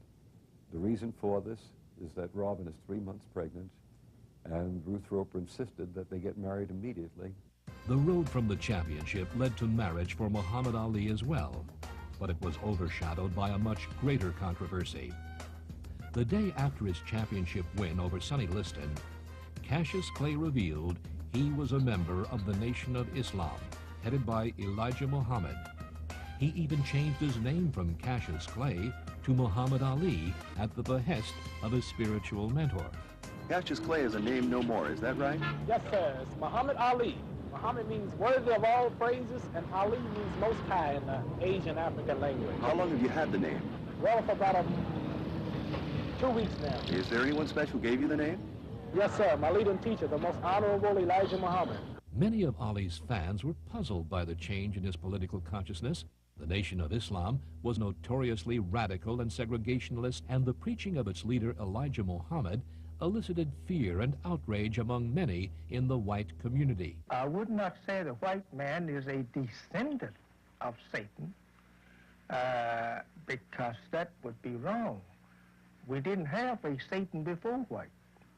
the reason for this is that Robin is 3 months pregnant, and Ruth Roper insisted that they get married immediately. The road from the championship led to marriage for Muhammad Ali as well, but it was overshadowed by a much greater controversy. The day after his championship win over Sonny Liston, Cassius Clay revealed he was a member of the Nation of Islam, headed by Elijah Muhammad. He even changed his name from Cassius Clay to Muhammad Ali at the behest of his spiritual mentor. Cassius Clay is a name no more, is that right? Yes, sir. It's Muhammad Ali. Muhammad means worthy of all praises, and Ali means most high in the Asian African language. How long have you had the name? Well, for about 2 weeks now. Is there anyone special who gave you the name? Yes, sir. My leading teacher, the most honorable Elijah Muhammad. Many of Ali's fans were puzzled by the change in his political consciousness. The Nation of Islam was notoriously radical and segregationalist, and the preaching of its leader Elijah Muhammad elicited fear and outrage among many in the white community. I would not say the white man is a descendant of Satan, because that would be wrong. We didn't have a Satan before white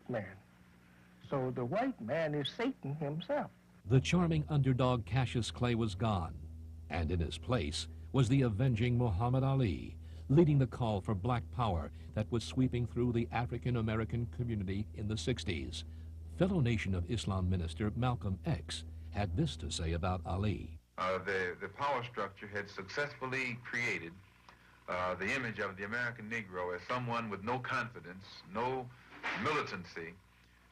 man. So the white man is Satan himself. The charming underdog Cassius Clay was gone, and in his place was the avenging Muhammad Ali, leading the call for black power that was sweeping through the African-American community in the 60s. Fellow Nation of Islam minister Malcolm X had this to say about Ali. The power structure had successfully created the image of the American Negro as someone with no confidence, no militancy,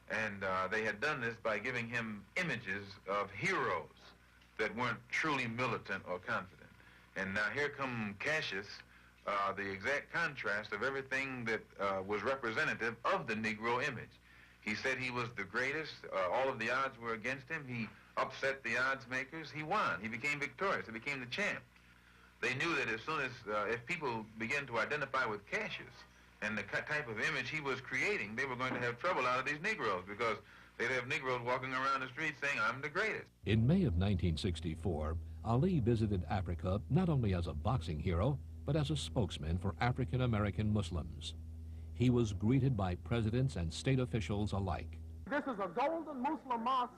and they had done this by giving him images of heroes that weren't truly militant or confident. And now here come Cassius, the exact contrast of everything that was representative of the Negro image. He said he was the greatest. All of the odds were against him. He upset the odds makers. He won. He became victorious. He became the champ. They knew that as soon as, if people began to identify with Cassius and the type of image he was creating, they were going to have trouble out of these Negroes, because they'd have Negroes walking around the streets saying, "I'm the greatest." In May of 1964, Ali visited Africa not only as a boxing hero, but as a spokesman for African-American Muslims. He was greeted by presidents and state officials alike. This is a golden Muslim mosque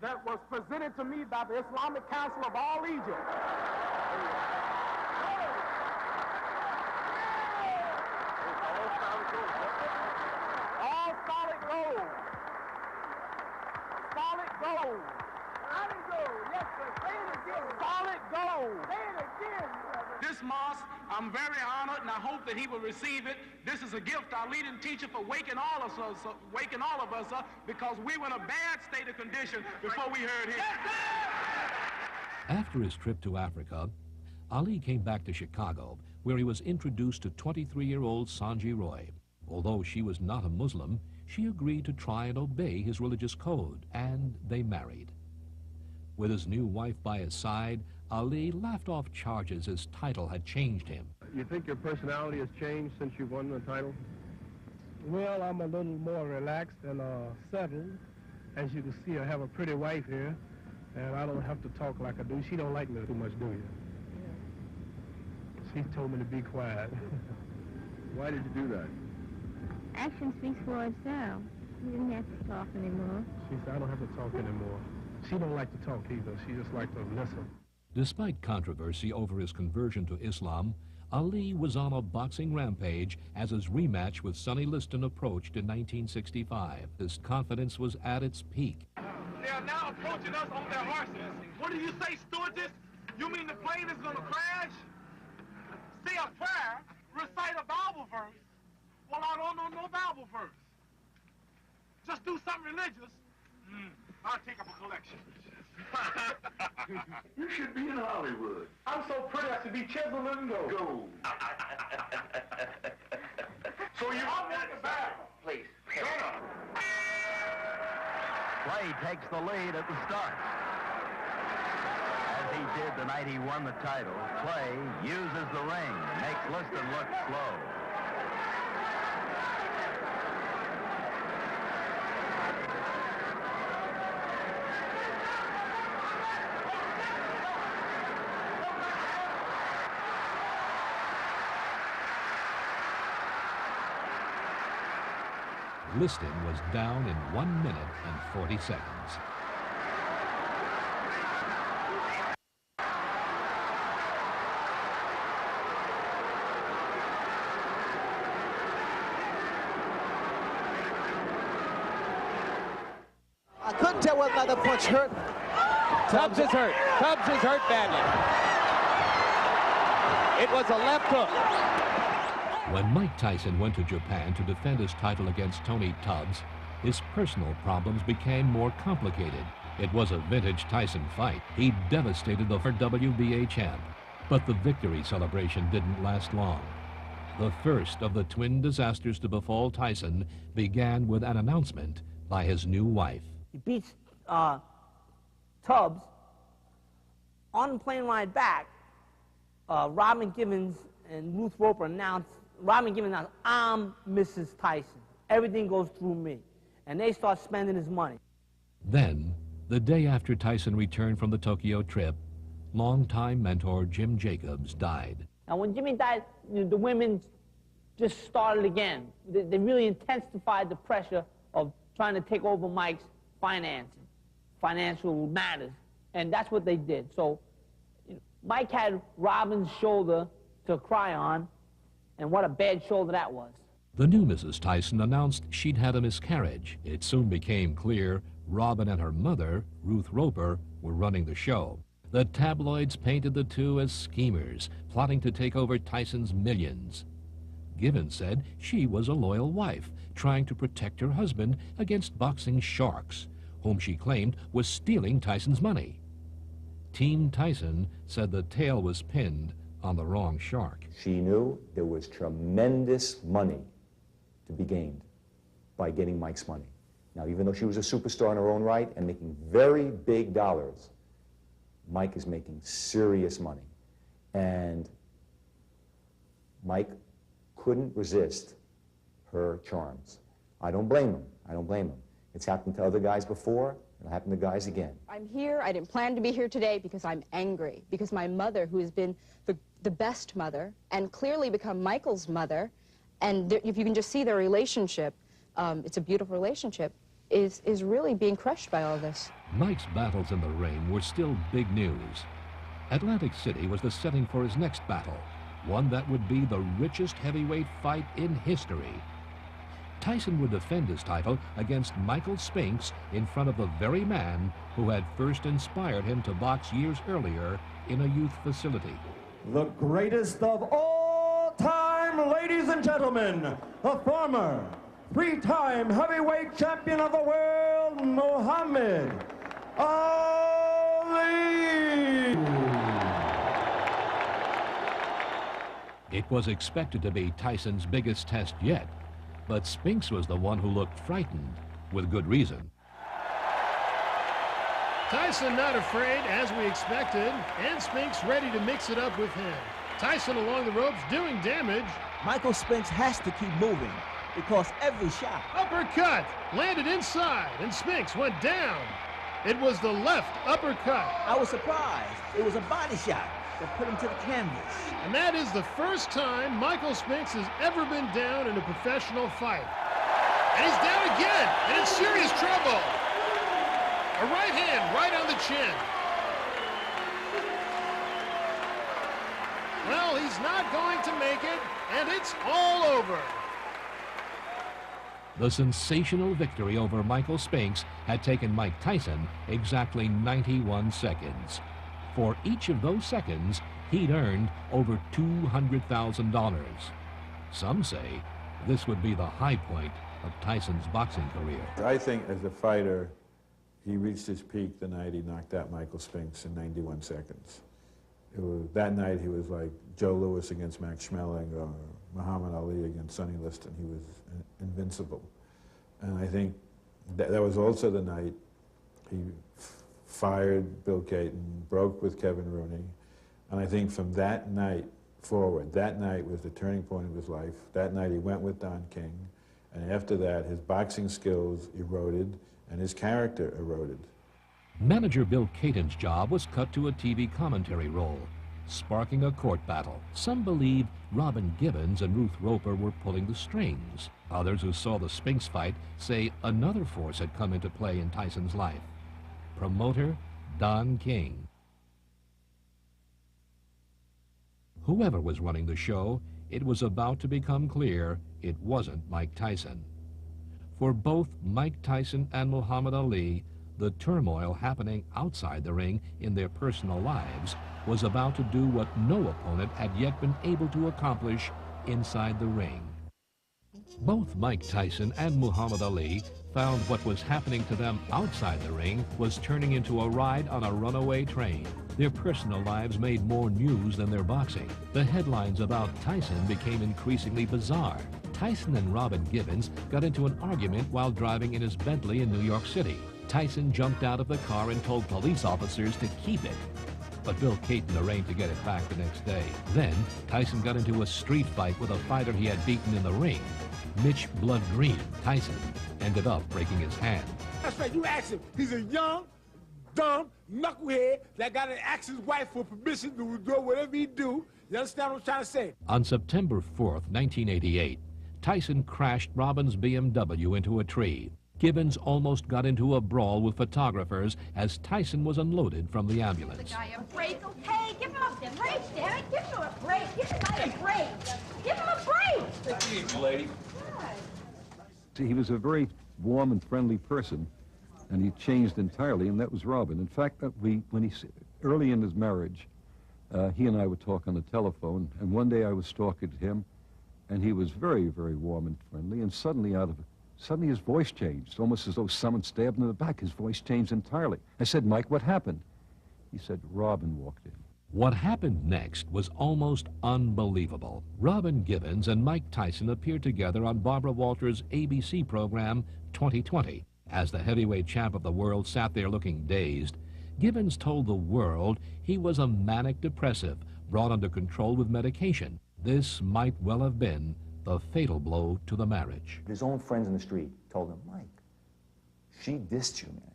that was presented to me by the Islamic Council of all Egypt. All solid gold. Solid gold. Solid gold. Yes, sir. Say it again. Solid gold. Say it again. This mosque, I'm very honored, and I hope that he will receive it. This is a gift, our leading teacher, for waking all of us up, because we were in a bad state of condition before we heard him. After his trip to Africa, Ali came back to Chicago, where he was introduced to 23-year-old Sanji Roy. Although she was not a Muslim, she agreed to try and obey his religious code, and they married. With his new wife by his side, Ali laughed off charges his title had changed him. You think your personality has changed since you won the title? Well, I'm a little more relaxed and settled. As you can see, I have a pretty wife here, and I don't have to talk like I do. She don't like me too much, do you? She told me to be quiet. Why did you do that? Action speaks for itself. You didn't have to talk anymore. She said, I don't have to talk anymore. She don't like to talk either. She just likes to listen. Despite controversy over his conversion to Islam, Ali was on a boxing rampage as his rematch with Sonny Liston approached in 1965. His confidence was at its peak. They are now approaching us on their horses. What do you say, stewardess? You mean the plane is going to crash? Say a prayer, recite a Bible verse. Well, I don't know no Bible verse. Just do something religious. I'll take up a collection. You should be in Hollywood. I'm so pretty I should be chiseled and gold. Go. So you want the Bible? Please. Clay takes the lead at the start. As he did the night he won the title, Clay uses the ring, makes Liston look slow. Liston was down in 1 minute and 40 seconds. I couldn't tell whether or not the punch hurt. Tubbs is hurt. Tubbs is hurt badly. It was a left hook. When Mike Tyson went to Japan to defend his title against Tony Tubbs, his personal problems became more complicated. It was a vintage Tyson fight. He devastated the WBA champ, but the victory celebration didn't last long. The first of the twin disasters to befall Tyson began with an announcement by his new wife. He beats Tubbs. On the plane ride back, Robin Givens and Ruth Roper announced, I'm Mrs. Tyson. Everything goes through me. And they start spending his money. Then, the day after Tyson returned from the Tokyo trip, longtime mentor Jim Jacobs died. Now, when Jimmy died, the women just started again. They really intensified the pressure of trying to take over Mike's financial matters. And that's what they did. So Mike had Robin's shoulder to cry on, and what a bad shoulder that was. The new Mrs. Tyson announced she'd had a miscarriage. It soon became clear Robin and her mother, Ruth Roper, were running the show. The tabloids painted the two as schemers, plotting to take over Tyson's millions. Givens said she was a loyal wife, trying to protect her husband against boxing sharks, whom she claimed was stealing Tyson's money. Team Tyson said the tail was pinned on the wrong shark. She knew there was tremendous money to be gained by getting Mike's money. Now, even though she was a superstar in her own right and making very big dollars, Mike is making serious money. And Mike couldn't resist her charms. I don't blame him. I don't blame him. It's happened to other guys before. It'll happen to guys again. I'm here. I didn't plan to be here today because I'm angry. Because my mother, who has been the best mother and clearly become Michael's mother, and if you can just see their relationship, it's a beautiful relationship, is really being crushed by all this. Mike's battles in the ring were still big news. Atlantic City was the setting for his next battle, one that would be the richest heavyweight fight in history. Tyson would defend his title against Michael Spinks in front of the very man who had first inspired him to box years earlier in a youth facility. The greatest of all time, ladies and gentlemen, the former three-time heavyweight champion of the world, Muhammad Ali. It was expected to be Tyson's biggest test yet, but Spinks was the one who looked frightened, with good reason. Tyson not afraid, as we expected, and Spinks ready to mix it up with him. Tyson along the ropes doing damage. Michael Spinks has to keep moving because every shot. Uppercut landed inside, and Spinks went down. It was the left uppercut. I was surprised. It was a body shot that put him to the canvas. And that is the first time Michael Spinks has ever been down in a professional fight. And he's down again, and in serious trouble. A right hand right on the chin. Well, he's not going to make it, and it's all over. The sensational victory over Michael Spinks had taken Mike Tyson exactly 91 seconds. For each of those seconds, he'd earned over $200,000. Some say this would be the high point of Tyson's boxing career. I think as a fighter, he reached his peak the night he knocked out Michael Spinks in 91 seconds. That night he was like Joe Louis against Max Schmeling or Muhammad Ali against Sonny Liston. He was invincible. And I think that was also the night he fired Bill Caton, broke with Kevin Rooney. And I think from that night forward, that night was the turning point of his life. That night he went with Don King. And after that, his boxing skills eroded and his character eroded. Manager Bill Caton's job was cut to a TV commentary role. sparking a court battle. Some believe Robin Givens and Ruth Roper were pulling the strings. Others who saw the Spinks fight say another force had come into play in Tyson's life. Promoter Don King. Whoever was running the show, it was about to become clear it wasn't Mike Tyson. For both Mike Tyson and Muhammad Ali, the turmoil happening outside the ring in their personal lives was about to do what no opponent had yet been able to accomplish inside the ring. Both Mike Tyson and Muhammad Ali found what was happening to them outside the ring was turning into a ride on a runaway train. Their personal lives made more news than their boxing. The headlines about Tyson became increasingly bizarre. Tyson and Robin Givens got into an argument while driving in his Bentley in New York City. Tyson jumped out of the car and told police officers to keep it. But Bill Caton arranged to get it back the next day. Then, Tyson got into a street fight with a fighter he had beaten in the ring. Mitch Blood Green, Tyson, ended up breaking his hand. That's right, you ask him. He's a young, dumb knucklehead that got to ask his wife for permission to do whatever he do. You understand what I'm trying to say? On September 4th, 1988, Tyson crashed Robin's BMW into a tree. Gibbons almost got into a brawl with photographers as Tyson was unloaded from the ambulance. The guy a break, okay? Give him a break, damn it. Give him a break. Give the guy a break. Give him a break. Take it easy, lady. See, he was a very warm and friendly person, and he changed entirely, and that was Robin. In fact, early in his marriage, he and I would talk on the telephone, and one day I was talking to him, and he was very, very warm and friendly, and suddenly his voice changed, almost as though someone stabbed him in the back. His voice changed entirely. I said, Mike, what happened? He said, Robin walked in. What happened next was almost unbelievable. Robin Givens and Mike Tyson appeared together on Barbara Walters' ABC program 2020. As the heavyweight champ of the world sat there looking dazed, Givens told the world he was a manic depressive brought under control with medication. This might well have been the fatal blow to the marriage. His own friends in the street told him, Mike, she dissed you, man.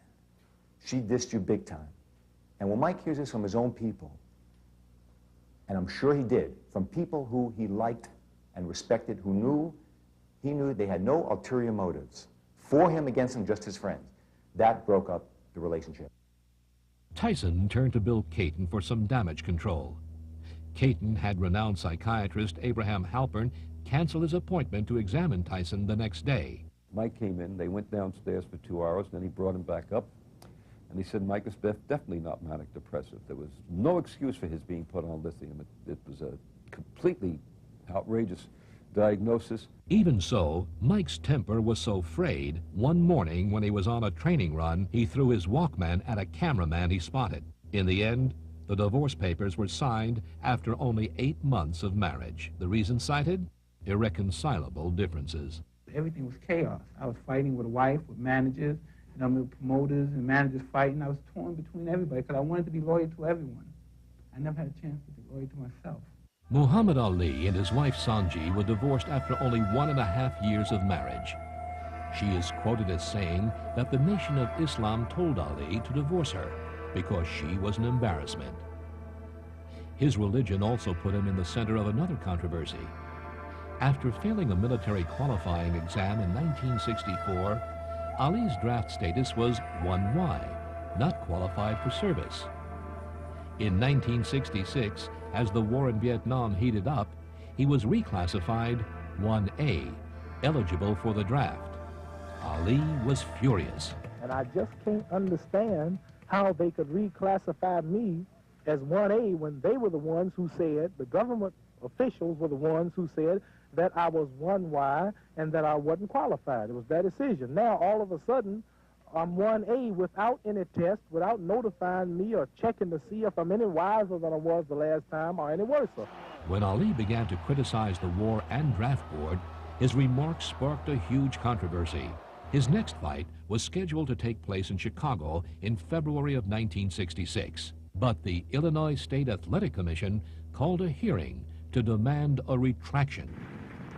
She dissed you big time. And when Mike hears this from his own people, and I'm sure he did, from people who he liked and respected, he knew they had no ulterior motives for him, against him, just his friends. That broke up the relationship. Tyson turned to Bill Caton for some damage control. Caton had renowned psychiatrist Abraham Halpern cancel his appointment to examine Tyson the next day. Mike came in, they went downstairs for 2 hours, then he brought him back up, and he said Mike was definitely not manic depressive. There was no excuse for his being put on lithium. It was a completely outrageous diagnosis. Even so, Mike's temper was so frayed, one morning when he was on a training run, he threw his Walkman at a cameraman he spotted. In the end, the divorce papers were signed after only 8 months of marriage. The reason cited? Irreconcilable differences. Everything was chaos. I was fighting with a wife, with managers, with promoters and managers fighting. I was torn between everybody because I wanted to be loyal to everyone. I never had a chance to be loyal to myself. Muhammad Ali and his wife Sanji were divorced after only 1.5 years of marriage. She is quoted as saying that the Nation of Islam told Ali to divorce her because she was an embarrassment. His religion also put him in the center of another controversy. After failing a military qualifying exam in 1964, Ali's draft status was 1Y, not qualified for service. In 1966, as the war in Vietnam heated up, he was reclassified 1A, eligible for the draft. Ali was furious. And I just can't understand how they could reclassify me as 1A when they were the ones who said, the government officials were the ones who said that I was 1Y and that I wasn't qualified. It was their decision. Now, all of a sudden, I'm 1A without any test, without notifying me or checking to see if I'm any wiser than I was the last time or any worse. When Ali began to criticize the war and draft board, his remarks sparked a huge controversy. His next fight was scheduled to take place in Chicago in February of 1966. But the Illinois State Athletic Commission called a hearing to demand a retraction.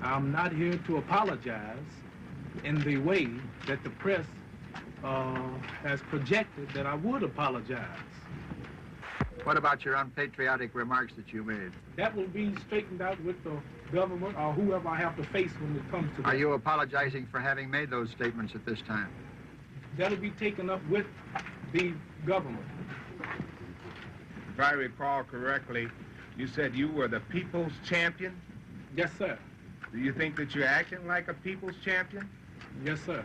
I'm not here to apologize in the way that the press has projected that I would apologize. What about your unpatriotic remarks that you made? That will be straightened out with the government or whoever I have to face when it comes to that. Are you apologizing for having made those statements at this time? That'll be taken up with the government. If I recall correctly, you said you were the people's champion? Yes, sir. Do you think that you're acting like a people's champion? Yes, sir.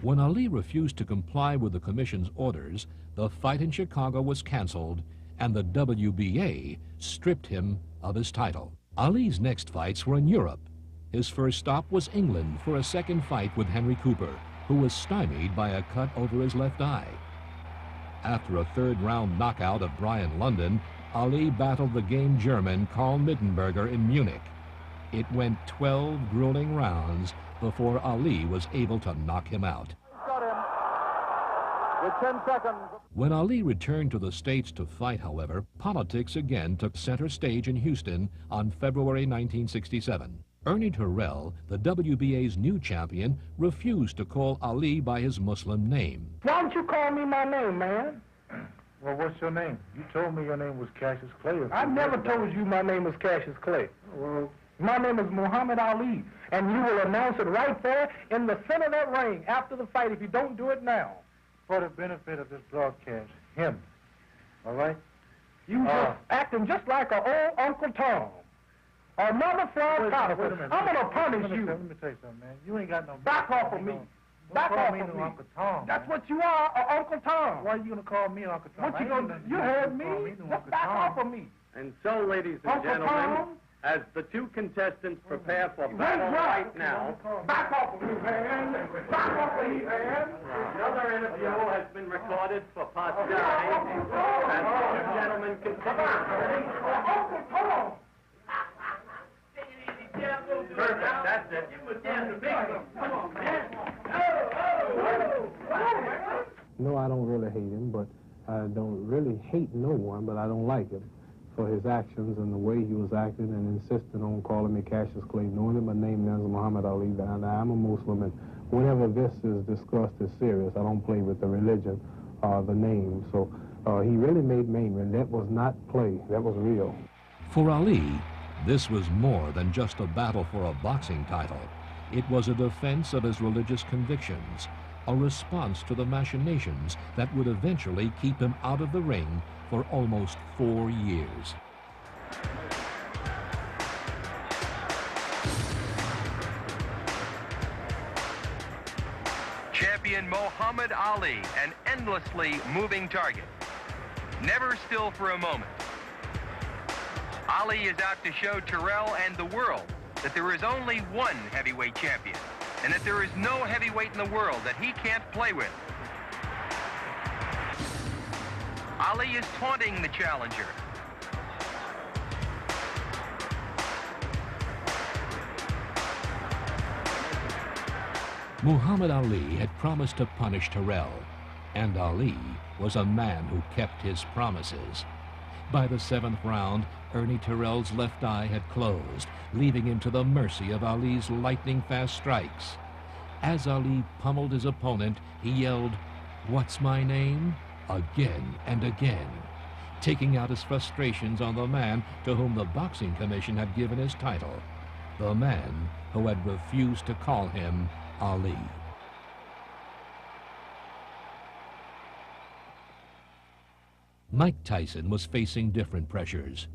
When Ali refused to comply with the commission's orders, the fight in Chicago was canceled and the WBA stripped him of his title. Ali's next fights were in Europe. His first stop was England for a second fight with Henry Cooper, who was stymied by a cut over his left eye. After a third-round knockout of Brian London, Ali battled the game German Karl Mittenberger in Munich. It went 12 grueling rounds before Ali was able to knock him out. Got him with 10 seconds. When Ali returned to the States to fight, however, politics again took center stage in Houston on February 1967. Ernie Terrell, the WBA's new champion, refused to call Ali by his Muslim name. Why don't you call me my name, man? Well, what's your name? You told me your name was Cassius Clay. I never told you my name was Cassius Clay. Well, my name is Muhammad Ali, and you will announce it right there in the center of that ring after the fight if you don't do it now. for the benefit of this broadcast, him, all right? You just acting just like an old Uncle Tom. Another fraud copper. I'm going to punish you. Let me tell you something, man. You ain't got no... Back off of me. Back off of me. Uncle Tom. That's what you are, Uncle Tom. Why are you going to call me Uncle Tom? What you going to... You heard me. Just back off of me. And so, ladies and gentlemen, as the two contestants prepare for battle right now... Back off of me, man. Back off of me, man. Another interview has been recorded for posterity. And the two gentlemen continue. Uncle Tom. Perfect, that's it. No, I don't really hate him, but I don't really hate no one, but I don't like him for his actions and the way he was acting and insisting on calling me Cassius Clay, knowing that my name now is Muhammad Ali, and I'm a Muslim, and whenever this is discussed as serious, I don't play with the religion or the name. So he really made and that was not play, that was real. For Ali, this was more than just a battle for a boxing title. It was a defense of his religious convictions, a response to the machinations that would eventually keep him out of the ring for almost 4 years. Champion Muhammad Ali, an endlessly moving target, never still for a moment. Ali is out to show Terrell and the world that there is only one heavyweight champion, and that there is no heavyweight in the world that he can't play with. Ali is taunting the challenger. Muhammad Ali had promised to punish Terrell, and Ali was a man who kept his promises. By the 7th round, Ernie Terrell's left eye had closed, leaving him to the mercy of Ali's lightning-fast strikes. As Ali pummeled his opponent, he yelled, "What's my name?" again and again, taking out his frustrations on the man to whom the Boxing Commission had given his title, the man who had refused to call him Ali. Mike Tyson was facing different pressures.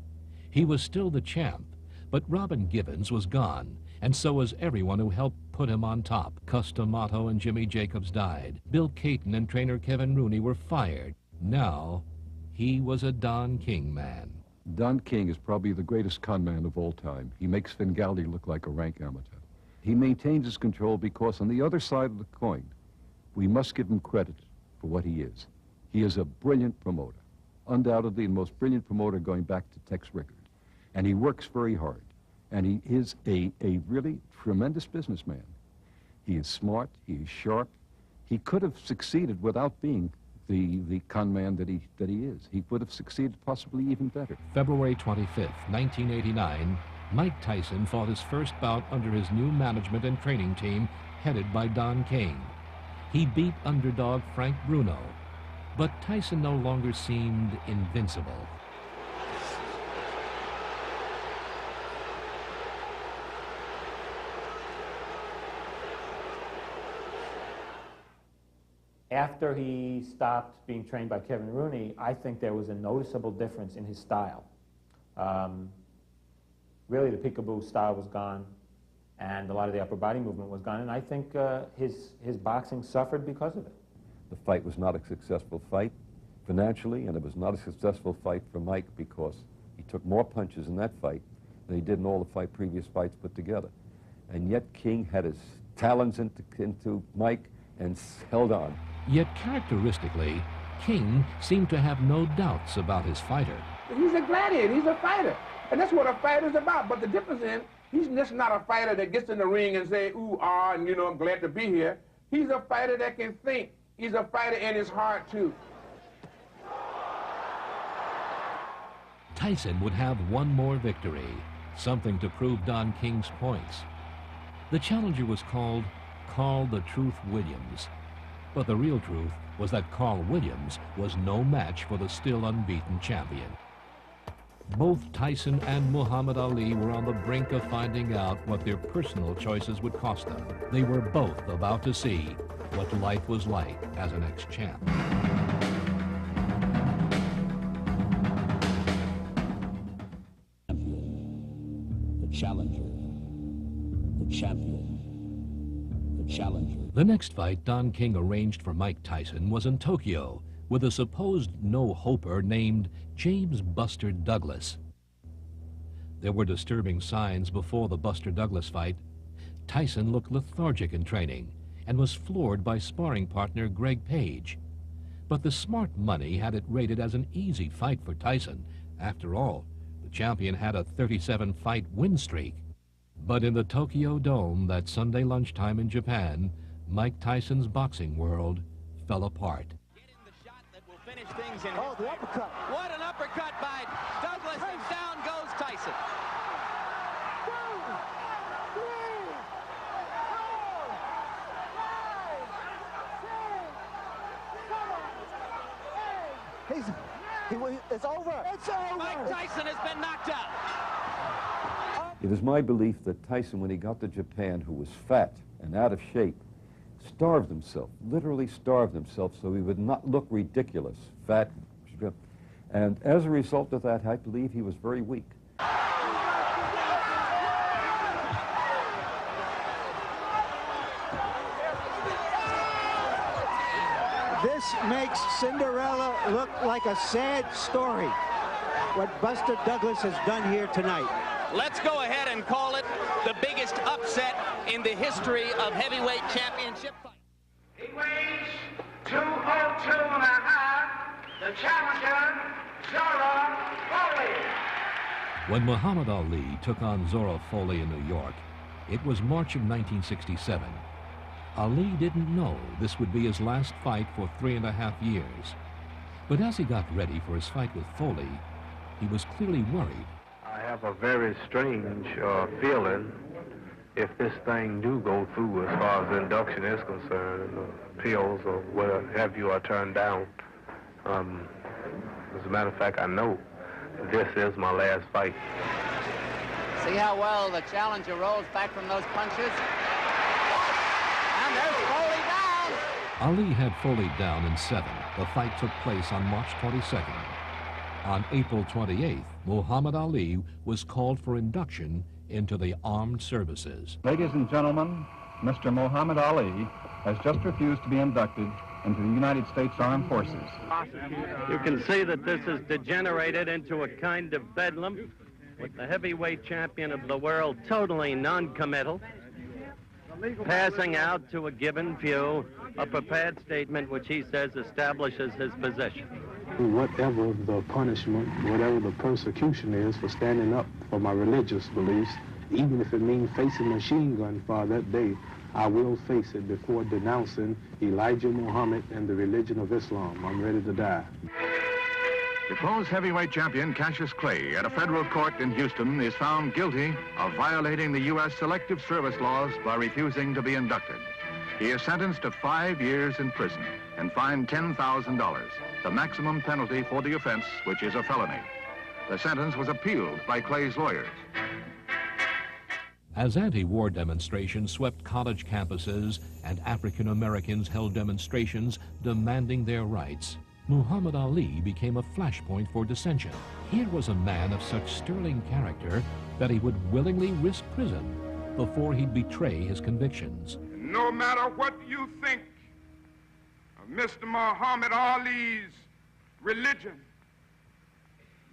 He was still the champ, but Robin Givens was gone, and so was everyone who helped put him on top. Cus D'Amato and Jimmy Jacobs died. Bill Caton and trainer Kevin Rooney were fired. Now, he was a Don King man. Don King is probably the greatest con man of all time. He makes Fingali look like a rank amateur. He maintains his control because on the other side of the coin, we must give him credit for what he is. He is a brilliant promoter. Undoubtedly the most brilliant promoter going back to Tex Rickard. And he works very hard. And he is a really tremendous businessman. He is smart, he is sharp. He could have succeeded without being the con man that he is. He would have succeeded possibly even better. February 25th, 1989, Mike Tyson fought his first bout under his new management and training team headed by Don King. He beat underdog Frank Bruno. But Tyson no longer seemed invincible. After he stopped being trained by Kevin Rooney, I think there was a noticeable difference in his style. Really, the peekaboo style was gone, and a lot of the upper body movement was gone, and I think his boxing suffered because of it. The fight was not a successful fight financially, and it was not a successful fight for Mike because he took more punches in that fight than he did in all the previous fights put together. And yet King had his talons into Mike and held on. Yet characteristically, King seemed to have no doubts about his fighter. He's a gladiator, he's a fighter. And that's what a fighter's about. But the difference is, he's just not a fighter that gets in the ring and say, ooh, ah, and you know, I'm glad to be here. He's a fighter that can think. He's a fighter in his heart, too. Tyson would have one more victory, something to prove Don King's points. The challenger was called Carl the Truth Williams. But the real truth was that Carl Williams was no match for the still unbeaten champion. Both Tyson and Muhammad Ali were on the brink of finding out what their personal choices would cost them. They were both about to see what life was like as an ex-champ. The challenger, the champion, the challenger. The next fight Don King arranged for Mike Tyson was in Tokyo with a supposed no-hoper named James Buster Douglas. There were disturbing signs before the Buster Douglas fight. Tyson looked lethargic in training and was floored by sparring partner Greg Page. But the smart money had it rated as an easy fight for Tyson. After all, the champion had a 37-fight win streak. But in the Tokyo Dome that Sunday lunchtime in Japan, Mike Tyson's boxing world fell apart. Finish things in the uppercut. What an uppercut by Douglas, and down goes Tyson. 2, 3, 4, 5, 6, 7, 8. It's over. It's over. Mike Tyson has been knocked out. It is my belief that Tyson, when he got to Japan, who was fat and out of shape, starved himself, literally starved himself, so he would not look ridiculous, fat. And as a result of that, I believe he was very weak. This makes Cinderella look like a sad story, what Buster Douglas has done here tonight. Let's go ahead and call it the biggest upset in the history of heavyweight championship fight. He weighs 202.5. The challenger, Zora Foley. When Muhammad Ali took on Zora Foley in New York, it was March of 1967. Ali didn't know this would be his last fight for 3.5 years. But as he got ready for his fight with Foley, he was clearly worried. I have a very strange feeling if this thing do go through as far as induction is concerned, appeals or whatever have you are turned down. As a matter of fact, I know this is my last fight. See how well the challenger rolls back from those punches? And there's Foley down! Ali had Foley down in 7. The fight took place on March 22nd. On April 28th, Muhammad Ali was called for induction into the armed services. Ladies and gentlemen, Mr. Muhammad Ali has just refused to be inducted into the United States Armed Forces. You can see that this has degenerated into a kind of bedlam, with the heavyweight champion of the world totally non-committal, passing out to a given few a prepared statement which he says establishes his position. Whatever the punishment, whatever the persecution is for standing up for my religious beliefs, even if it means facing machine gun fire that day, I will face it before denouncing Elijah Muhammad and the religion of Islam. I'm ready to die. Suppose heavyweight champion Cassius Clay at a federal court in Houston is found guilty of violating the U.S. Selective Service laws by refusing to be inducted. He is sentenced to 5 years in prison and fined $10,000, the maximum penalty for the offense, which is a felony. The sentence was appealed by Clay's lawyers. As anti-war demonstrations swept college campuses and African Americans held demonstrations demanding their rights, Muhammad Ali became a flashpoint for dissension. Here was a man of such sterling character that he would willingly risk prison before he'd betray his convictions. No matter what you think of Mr. Muhammad Ali's religion,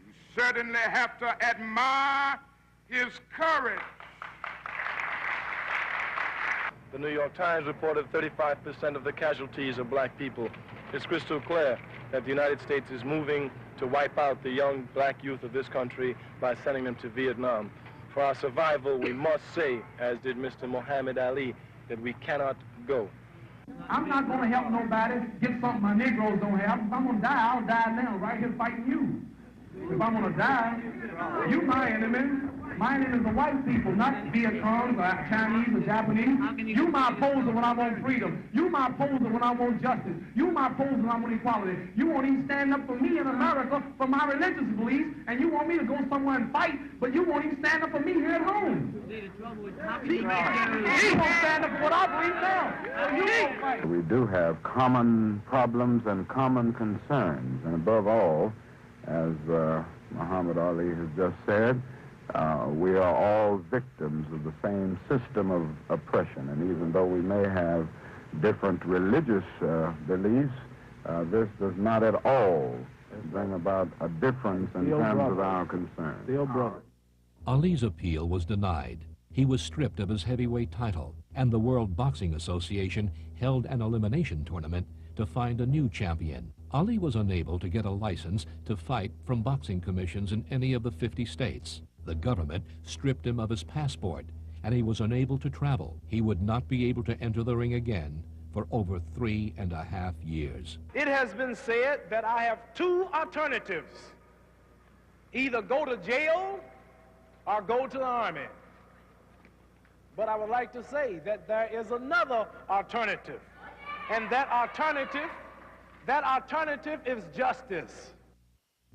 you certainly have to admire his courage. The New York Times reported 35% of the casualties are black people. It's crystal clear that the United States is moving to wipe out the young black youth of this country by sending them to Vietnam. For our survival, we must say, as did Mr. Muhammad Ali, that we cannot go. I'm not going to help nobody get something my Negroes don't have. If I'm going to die, I'll die now, right here fighting you. If I'm going to die, you my enemy. My enemy is the white people, not Viet Cong or Chinese or Japanese. You my opposer when I want freedom. You my opposer when I want justice. You my opposer when I want equality. You won't even stand up for me in America for my religious beliefs, and you want me to go somewhere and fight, but you won't even stand up for me here at home. You won't stand up for what I believe now. So you won't fight. We do have common problems and common concerns, and above all, as Muhammad Ali has just said, we are all victims of the same system of oppression, and even though we may have different religious beliefs, this does not at all bring about a difference in terms of our concerns. Ali's appeal was denied. He was stripped of his heavyweight title, and the World Boxing Association held an elimination tournament to find a new champion. Ali was unable to get a license to fight from boxing commissions in any of the 50 states. The government stripped him of his passport, and he was unable to travel. He would not be able to enter the ring again for over 3.5 years. It has been said that I have two alternatives: either go to jail or go to the army. But I would like to say that there is another alternative, and that alternative is justice.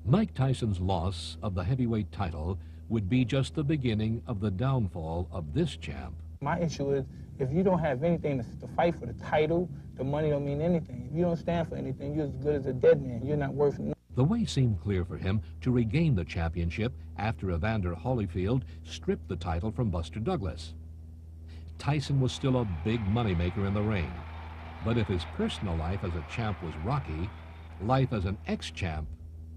Mike Tyson's loss of the heavyweight title would be just the beginning of the downfall of this champ. My issue is, if you don't have anything to fight for, the title, the money don't mean anything. If you don't stand for anything, you're as good as a dead man. You're not worth nothing. The way seemed clear for him to regain the championship after Evander Holyfield stripped the title from Buster Douglas. Tyson was still a big moneymaker in the ring. But if his personal life as a champ was rocky, life as an ex-champ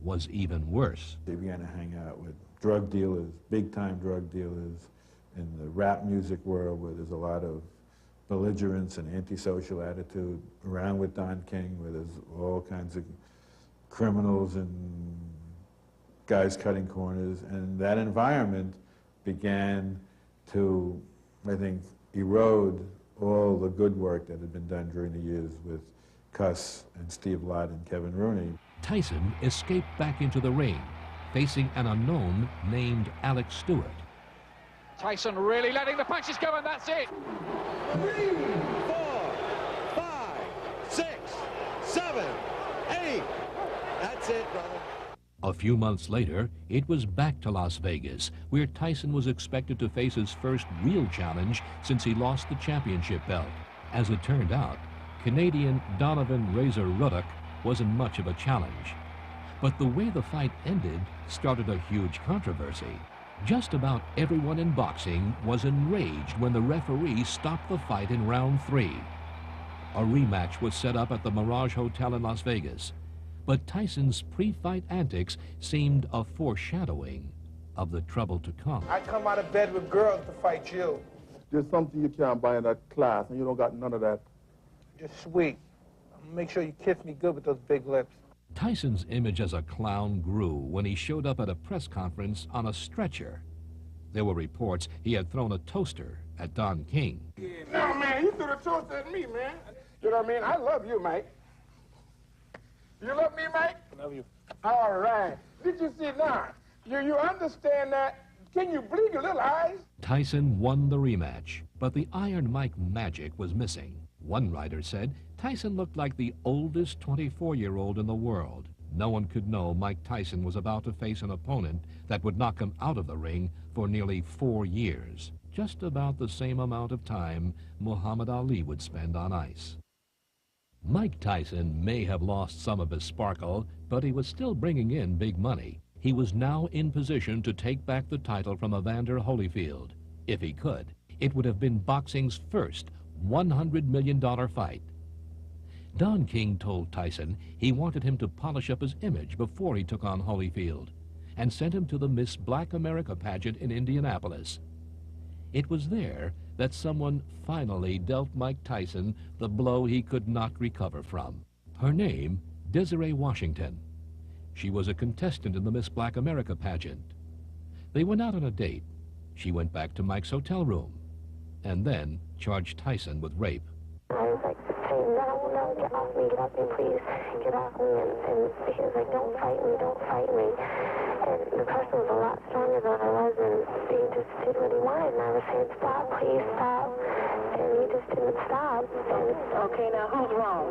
was even worse. They began to hang out with drug dealers, big-time drug dealers, in the rap music world where there's a lot of belligerence and antisocial attitude, around with Don King where there's all kinds of criminals and guys cutting corners, and that environment began to, I think, erode all the good work that had been done during the years with Cuss and Steve Lott and Kevin Rooney. Tyson escaped back into the ring, facing an unknown named Alex Stewart. Tyson really letting the punches go, and that's it. 3, 4, 5, 6, 7, 8. That's it, brother. A few months later, it was back to Las Vegas, where Tyson was expected to face his first real challenge since he lost the championship belt. As it turned out, Canadian Donovan Razor Ruddock wasn't much of a challenge. But the way the fight ended started a huge controversy. Just about everyone in boxing was enraged when the referee stopped the fight in round 3. A rematch was set up at the Mirage Hotel in Las Vegas. But Tyson's pre-fight antics seemed a foreshadowing of the trouble to come. I come out of bed with girls to fight you. There's something you can't buy in that class, and you don't got none of that. You're sweet. Make sure you kiss me good with those big lips. Tyson's image as a clown grew when he showed up at a press conference on a stretcher. There were reports he had thrown a toaster at Don King. No, man, you threw the toaster at me, man. You know what I mean? I love you, Mike. You love me, Mike? I love you. All right. Did you see now? You understand that? Can you blink your little eyes? Tyson won the rematch, but the Iron Mike magic was missing. One writer said Tyson looked like the oldest 24-year-old in the world. No one could know Mike Tyson was about to face an opponent that would knock him out of the ring for nearly 4 years, just about the same amount of time Muhammad Ali would spend on ice. Mike Tyson may have lost some of his sparkle, but he was still bringing in big money. He was now in position to take back the title from Evander Holyfield. If he could, it would have been boxing's first $100 million fight. Don King told Tyson he wanted him to polish up his image before he took on Holyfield, and sent him to the Miss Black America pageant in Indianapolis. It was there that someone finally dealt Mike Tyson the blow he could not recover from. Her name, Desiree Washington. She was a contestant in the Miss Black America pageant. They went out on a date. She went back to Mike's hotel room, and then charged Tyson with rape. I was like, hey, no, get off me, please, get off me. And he was like, don't fight me. And the person was a lot stronger than I was, and he just did what he wanted. And I was saying, stop, please, stop. And he just didn't stop. And, okay, now who's wrong?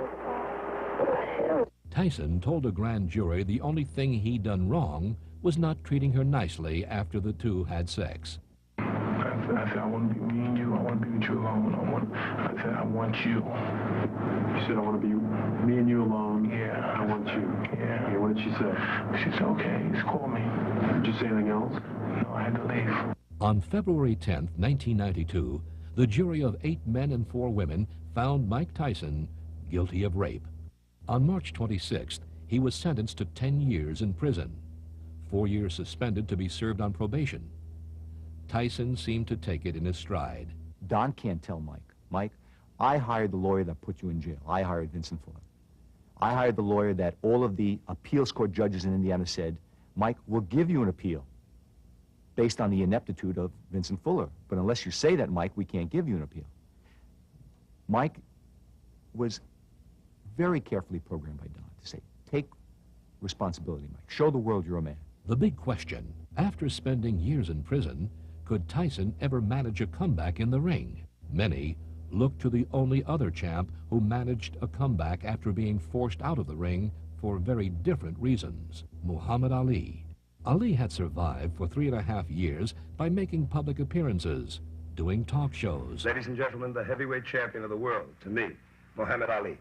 Tyson told a grand jury the only thing he'd done wrong was not treating her nicely after the two had sex. I said, I want to be me and you. I want to be with you alone. I said, I want you. You said, I want to be me and you alone. Yeah. I want you. Yeah. Okay, what did she say? She said, okay, just call me. Did you say anything else? No, I had to leave. On February 10th, 1992, the jury of 8 men and 4 women found Mike Tyson guilty of rape. On March 26th, he was sentenced to 10 years in prison, 4 years suspended to be served on probation. Tyson seemed to take it in his stride. Don can't tell Mike, I hired the lawyer that put you in jail. I hired Vincent Fuller. I hired the lawyer that all of the appeals court judges in Indiana said, Mike, we'll give you an appeal based on the ineptitude of Vincent Fuller. But unless you say that, Mike, we can't give you an appeal. Mike was very carefully programmed by Don to say, take responsibility, Mike. Show the world you're a man. The big question, after spending years in prison, could Tyson ever manage a comeback in the ring? Many looked to the only other champ who managed a comeback after being forced out of the ring for very different reasons, Muhammad Ali. Ali had survived for 3.5 years by making public appearances, doing talk shows. Ladies and gentlemen, the heavyweight champion of the world, to me, Muhammad Ali.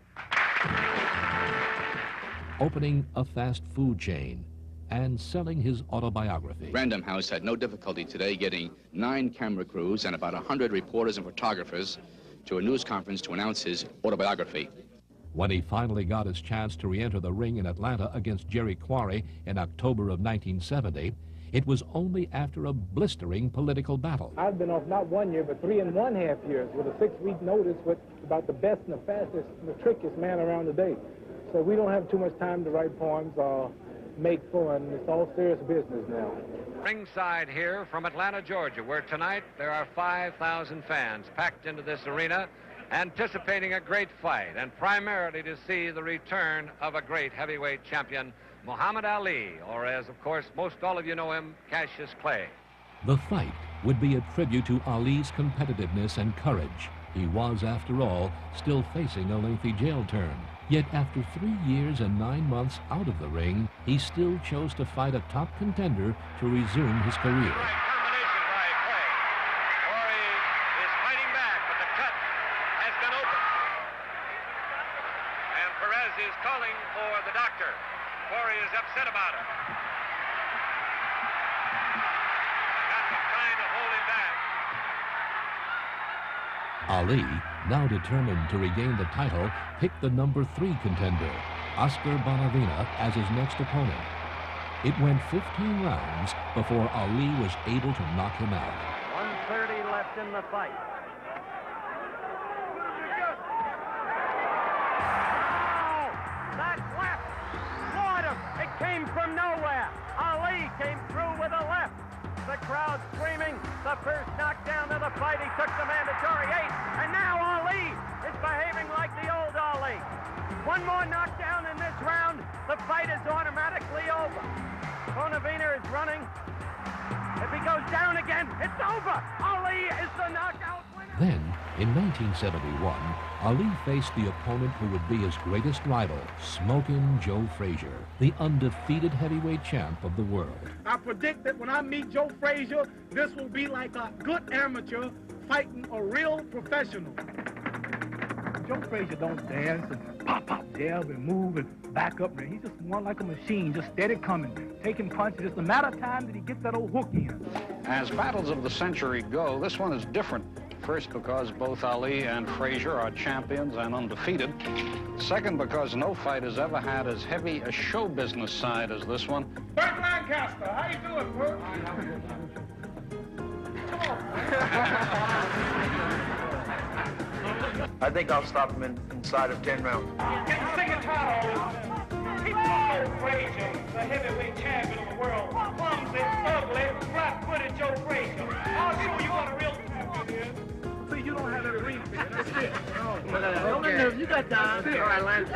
Opening a fast food chain and selling his autobiography. Random House had no difficulty today getting 9 camera crews and about 100 reporters and photographers to a news conference to announce his autobiography. When he finally got his chance to re-enter the ring in Atlanta against Jerry Quarry in October of 1970, it was only after a blistering political battle. I've been off not 1 year, but 3.5 years with a 6-week notice with about the best and the fastest and the trickiest man around today. So we don't have too much time to write poems or make fun. It's all serious business now. Ringside here from Atlanta, Georgia, where tonight there are 5,000 fans packed into this arena, anticipating a great fight, and primarily to see the return of a great heavyweight champion, Muhammad Ali, or as, of course, most all of you know him, Cassius Clay. The fight would be a tribute to Ali's competitiveness and courage. He was, after all, still facing a lengthy jail term. Yet after 3 years and 9 months out of the ring, he still chose to fight a top contender to resume his career. Is calling for the doctor. Quarry is upset about it. That's trying to hold him back. Ali, now determined to regain the title, picked the number 3 contender, Oscar Bonavena, as his next opponent. It went 15 rounds before Ali was able to knock him out. 1:30 left in the fight. Came from nowhere. Ali came through with a left. The crowd screaming. The first knockdown of the fight. He took the mandatory 8. And now Ali is behaving like the old Ali. One more knockdown in this round. The fight is automatically over. Bonavena is running. If he goes down again, it's over. Ali is the knockout winner. Then In 1971, Ali faced the opponent who would be his greatest rival, Smokin' Joe Frazier, the undefeated heavyweight champ of the world. I predict that when I meet Joe Frazier, this will be like a good amateur fighting a real professional. Joe Frazier don't dance and pop, jab and move and back up. He's just one like a machine, just steady coming, taking punches. It's a matter of time that he gets that old hook in. As battles of the century go, this one is different. First, because both Ali and Frazier are champions and undefeated. Second, because no fight has ever had as heavy a show business side as this one. Bert Lancaster, how you doing, Bert? I think I'll stop him inside of 10 rounds. Get sick and tired of Joe Frazier, the heavyweight champion of the world. Clumsy, ugly, flat-footed Joe Frazier. I'll show you what a real champion is. See, you don't have that ring fit. That's it. Okay. You got down. All right, Lance.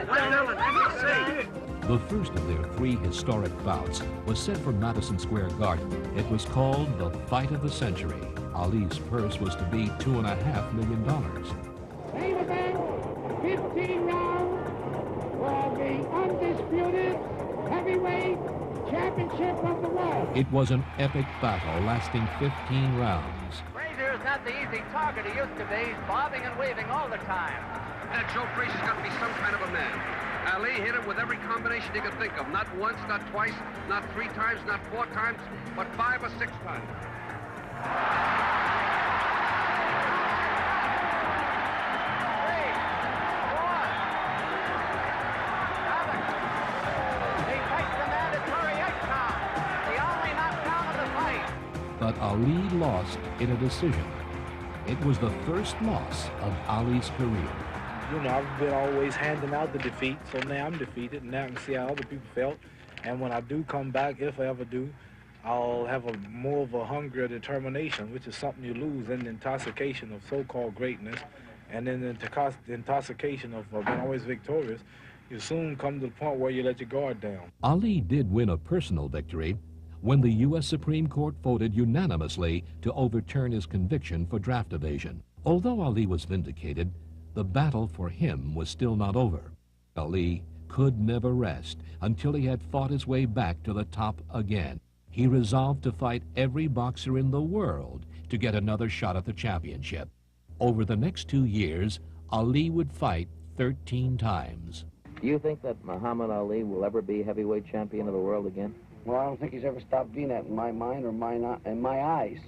The first of their 3 historic bouts was set for Madison Square Garden. It was called the Fight of the Century. Ali's purse was to be $2.5 million. Main event, 15 rounds for the undisputed heavyweight championship of the world. It was an epic battle lasting 15 rounds. Frazier is not the easy target he used to be. He's bobbing and weaving all the time. That Joe Frazier's got to be some kind of a man. Ali hit him with every combination he could think of. Not once, not twice, not 3 times, not 4 times, but 5 or 6 times. But Ali lost in a decision. It was the first loss of Ali's career. You know, I've been always handing out the defeat, so now I'm defeated, and now I can see how other people felt. And when I do come back, if I ever do, I'll have a more of a hunger, determination, which is something you lose in the intoxication of so-called greatness, and then the intoxication of being always victorious. You soon come to the point where you let your guard down. Ali did win a personal victory when the U.S. Supreme Court voted unanimously to overturn his conviction for draft evasion. Although Ali was vindicated, the battle for him was still not over. Ali could never rest until he had fought his way back to the top again. He resolved to fight every boxer in the world to get another shot at the championship. Over the next 2 years, Ali would fight 13 times. Do you think that Muhammad Ali will ever be heavyweight champion of the world again? Well, I don't think he's ever stopped being that in my mind or in my eyes.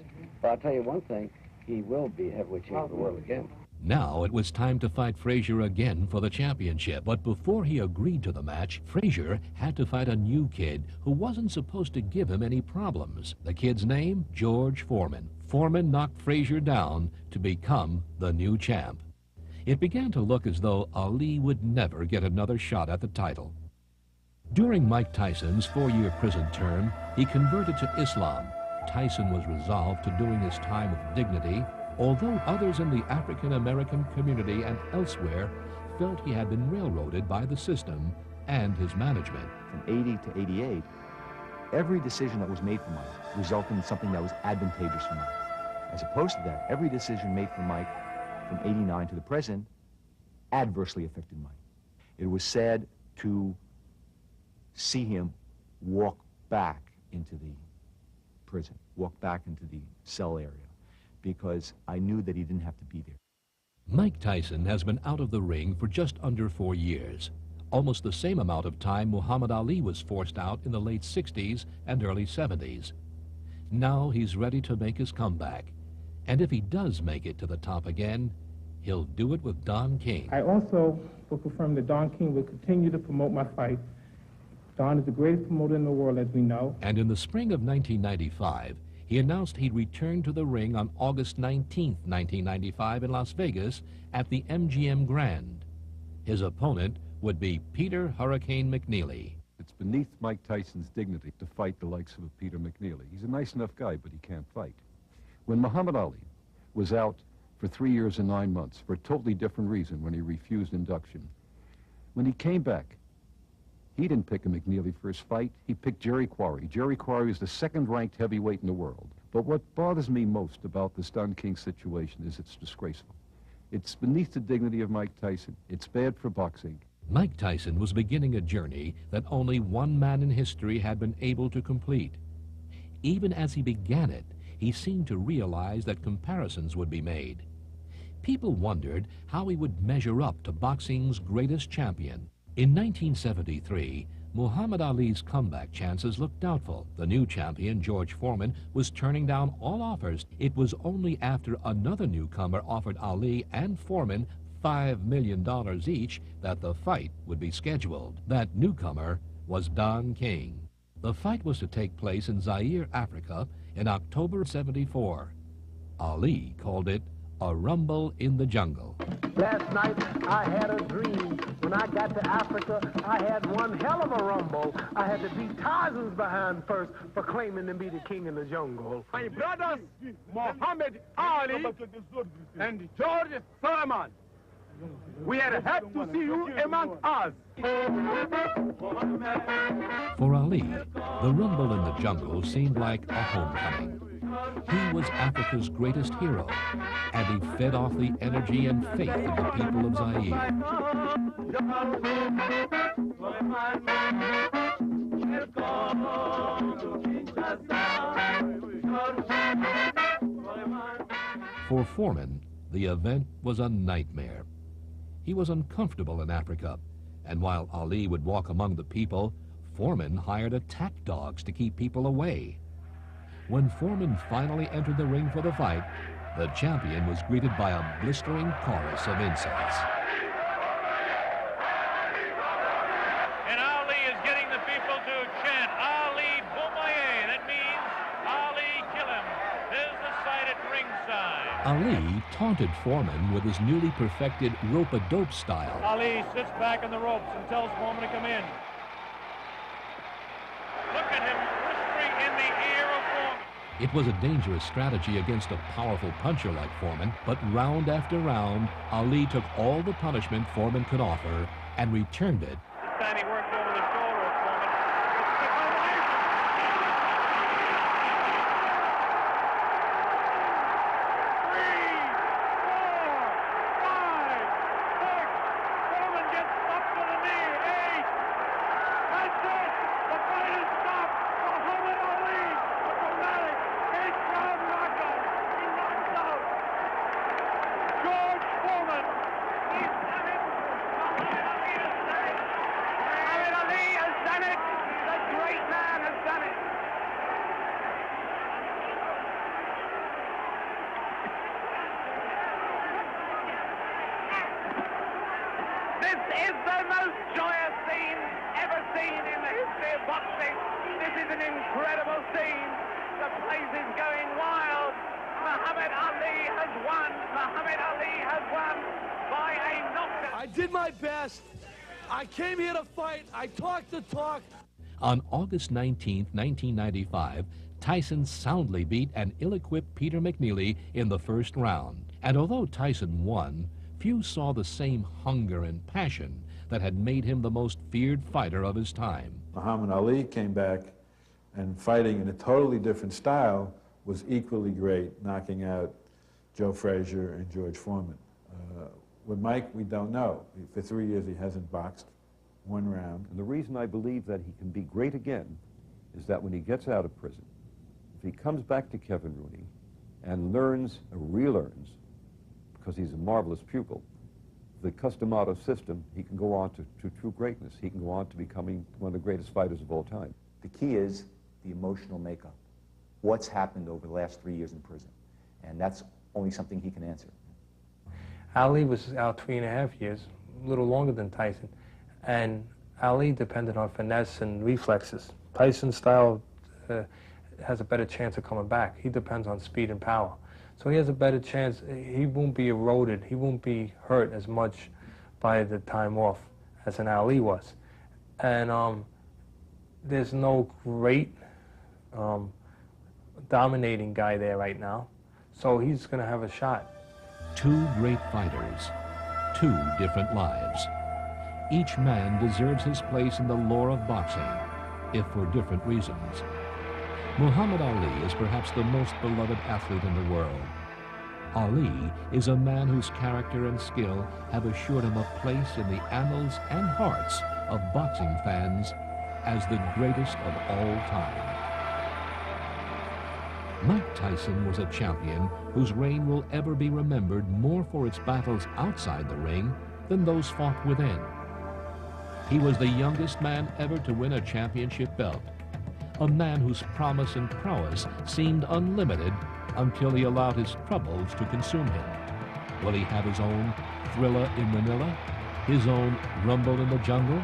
But I'll tell you one thing, he will be heavyweight champion of the world again. Now it was time to fight Frazier again for the championship. But before he agreed to the match, Frazier had to fight a new kid who wasn't supposed to give him any problems. The kid's name? George Foreman. Foreman knocked Frazier down to become the new champ. It began to look as though Ali would never get another shot at the title. During Mike Tyson's 4-year prison term, he converted to Islam. Tyson was resolved to doing his time with dignity, although others in the African-American community and elsewhere felt he had been railroaded by the system and his management. From 80 to 88, every decision that was made for Mike resulted in something that was advantageous for Mike. As opposed to that, every decision made for Mike from 89 to the present adversely affected Mike. It was sad to see him walk back into the prison, walk back into the cell area, because I knew that he didn't have to be there. Mike Tyson has been out of the ring for just under 4 years, almost the same amount of time Muhammad Ali was forced out in the late 60s and early 70s. Now he's ready to make his comeback, and if he does make it to the top again, he'll do it with Don King. I also will confirm that Don King will continue to promote my fight. Don is the greatest promoter in the world, as we know. And in the spring of 1995, he announced he'd return to the ring on August 19, 1995 in Las Vegas at the MGM Grand. His opponent would be Peter Hurricane McNeely. It's beneath Mike Tyson's dignity to fight the likes of a Peter McNeely. He's a nice enough guy, but he can't fight. When Muhammad Ali was out for 3 years and 9 months for a totally different reason when he refused induction, when he came back, he didn't pick a McNeely for his fight. He picked Jerry Quarry. Jerry Quarry is the second-ranked heavyweight in the world. But what bothers me most about this Don King situation is it's disgraceful. It's beneath the dignity of Mike Tyson. It's bad for boxing. Mike Tyson was beginning a journey that only one man in history had been able to complete. Even as he began it, he seemed to realize that comparisons would be made. People wondered how he would measure up to boxing's greatest champion. In 1973, Muhammad Ali's comeback chances looked doubtful. The new champion, George Foreman, was turning down all offers. It was only after another newcomer offered Ali and Foreman $5 million each that the fight would be scheduled. That newcomer was Don King. The fight was to take place in Zaire, Africa, in October '74. Ali called it a rumble in the jungle. Last night, I had a dream. When I got to Africa, I had one hell of a rumble. I had to beat Tarzan's behind first for claiming to be the king in the jungle. My brothers, Muhammad Ali and George Foreman, we are happy to see you among us. For Ali, the rumble in the jungle seemed like a homecoming. He was Africa's greatest hero, and he fed off the energy and faith of the people of Zaire. For Foreman, the event was a nightmare. He was uncomfortable in Africa, and while Ali would walk among the people, Foreman hired attack dogs to keep people away. When Foreman finally entered the ring for the fight, the champion was greeted by a blistering chorus of insults. And Ali is getting the people to chant, Ali Boumaye. That means Ali kill him. There's the sight at ringside. Ali taunted Foreman with his newly perfected rope-a-dope style. Ali sits back in the ropes and tells Foreman to come in. Look at him whispering in the ear of Foreman. It was a dangerous strategy against a powerful puncher like Foreman, but round after round, Ali took all the punishment Foreman could offer and returned it. This time he worked over the shoulder of Foreman. Foreman gets up to the knee. 8. That's it. The fight is stopped. Muhammad Ali, a dramatic 8th-round knockout. He knocks out George Foreman. He's done it. Muhammad Ali has done it. Muhammad Ali has done it. The great man has done it. This is the most joyous scene ever seen in the history of boxing. This is an incredible scene. The place is going wild. Muhammad Ali has won. Muhammad Ali has won by a knockout. I did my best. I came here to fight. I talked the talk. On August 19, 1995, Tyson soundly beat an ill-equipped Peter McNeely in the first round. And although Tyson won, few saw the same hunger and passion that had made him the most feared fighter of his time. Muhammad Ali came back, and fighting in a totally different style was equally great, knocking out Joe Frazier and George Foreman. With Mike, we don't know. For 3 years, he hasn't boxed one round. And the reason I believe that he can be great again is that when he gets out of prison, if he comes back to Kevin Rooney and learns, relearns, because he's a marvelous pupil, the Customato system, he can go on to true greatness. He can go on to becoming one of the greatest fighters of all time. The key is the emotional makeup. What's happened over the last 3 years in prison? And that's only something he can answer. Ali was out 3.5 years, a little longer than Tyson, and Ali depended on finesse and reflexes. Tyson's style has a better chance of coming back. He depends on speed and power. So he has a better chance. He won't be eroded. He won't be hurt as much by the time off as an Ali was. And there's no great dominating guy there right now. So he's going to have a shot. Two great fighters, two different lives. Each man deserves his place in the lore of boxing, if for different reasons. Muhammad Ali is perhaps the most beloved athlete in the world. Ali is a man whose character and skill have assured him a place in the annals and hearts of boxing fans as the greatest of all time. Mike Tyson was a champion whose reign will ever be remembered more for its battles outside the ring than those fought within. He was the youngest man ever to win a championship belt, a man whose promise and prowess seemed unlimited until he allowed his troubles to consume him. Will he have his own Thriller in Manila, his own Rumble in the Jungle?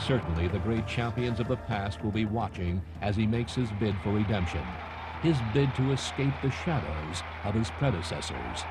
Certainly the great champions of the past will be watching as he makes his bid for redemption, his bid to escape the shadows of his predecessors.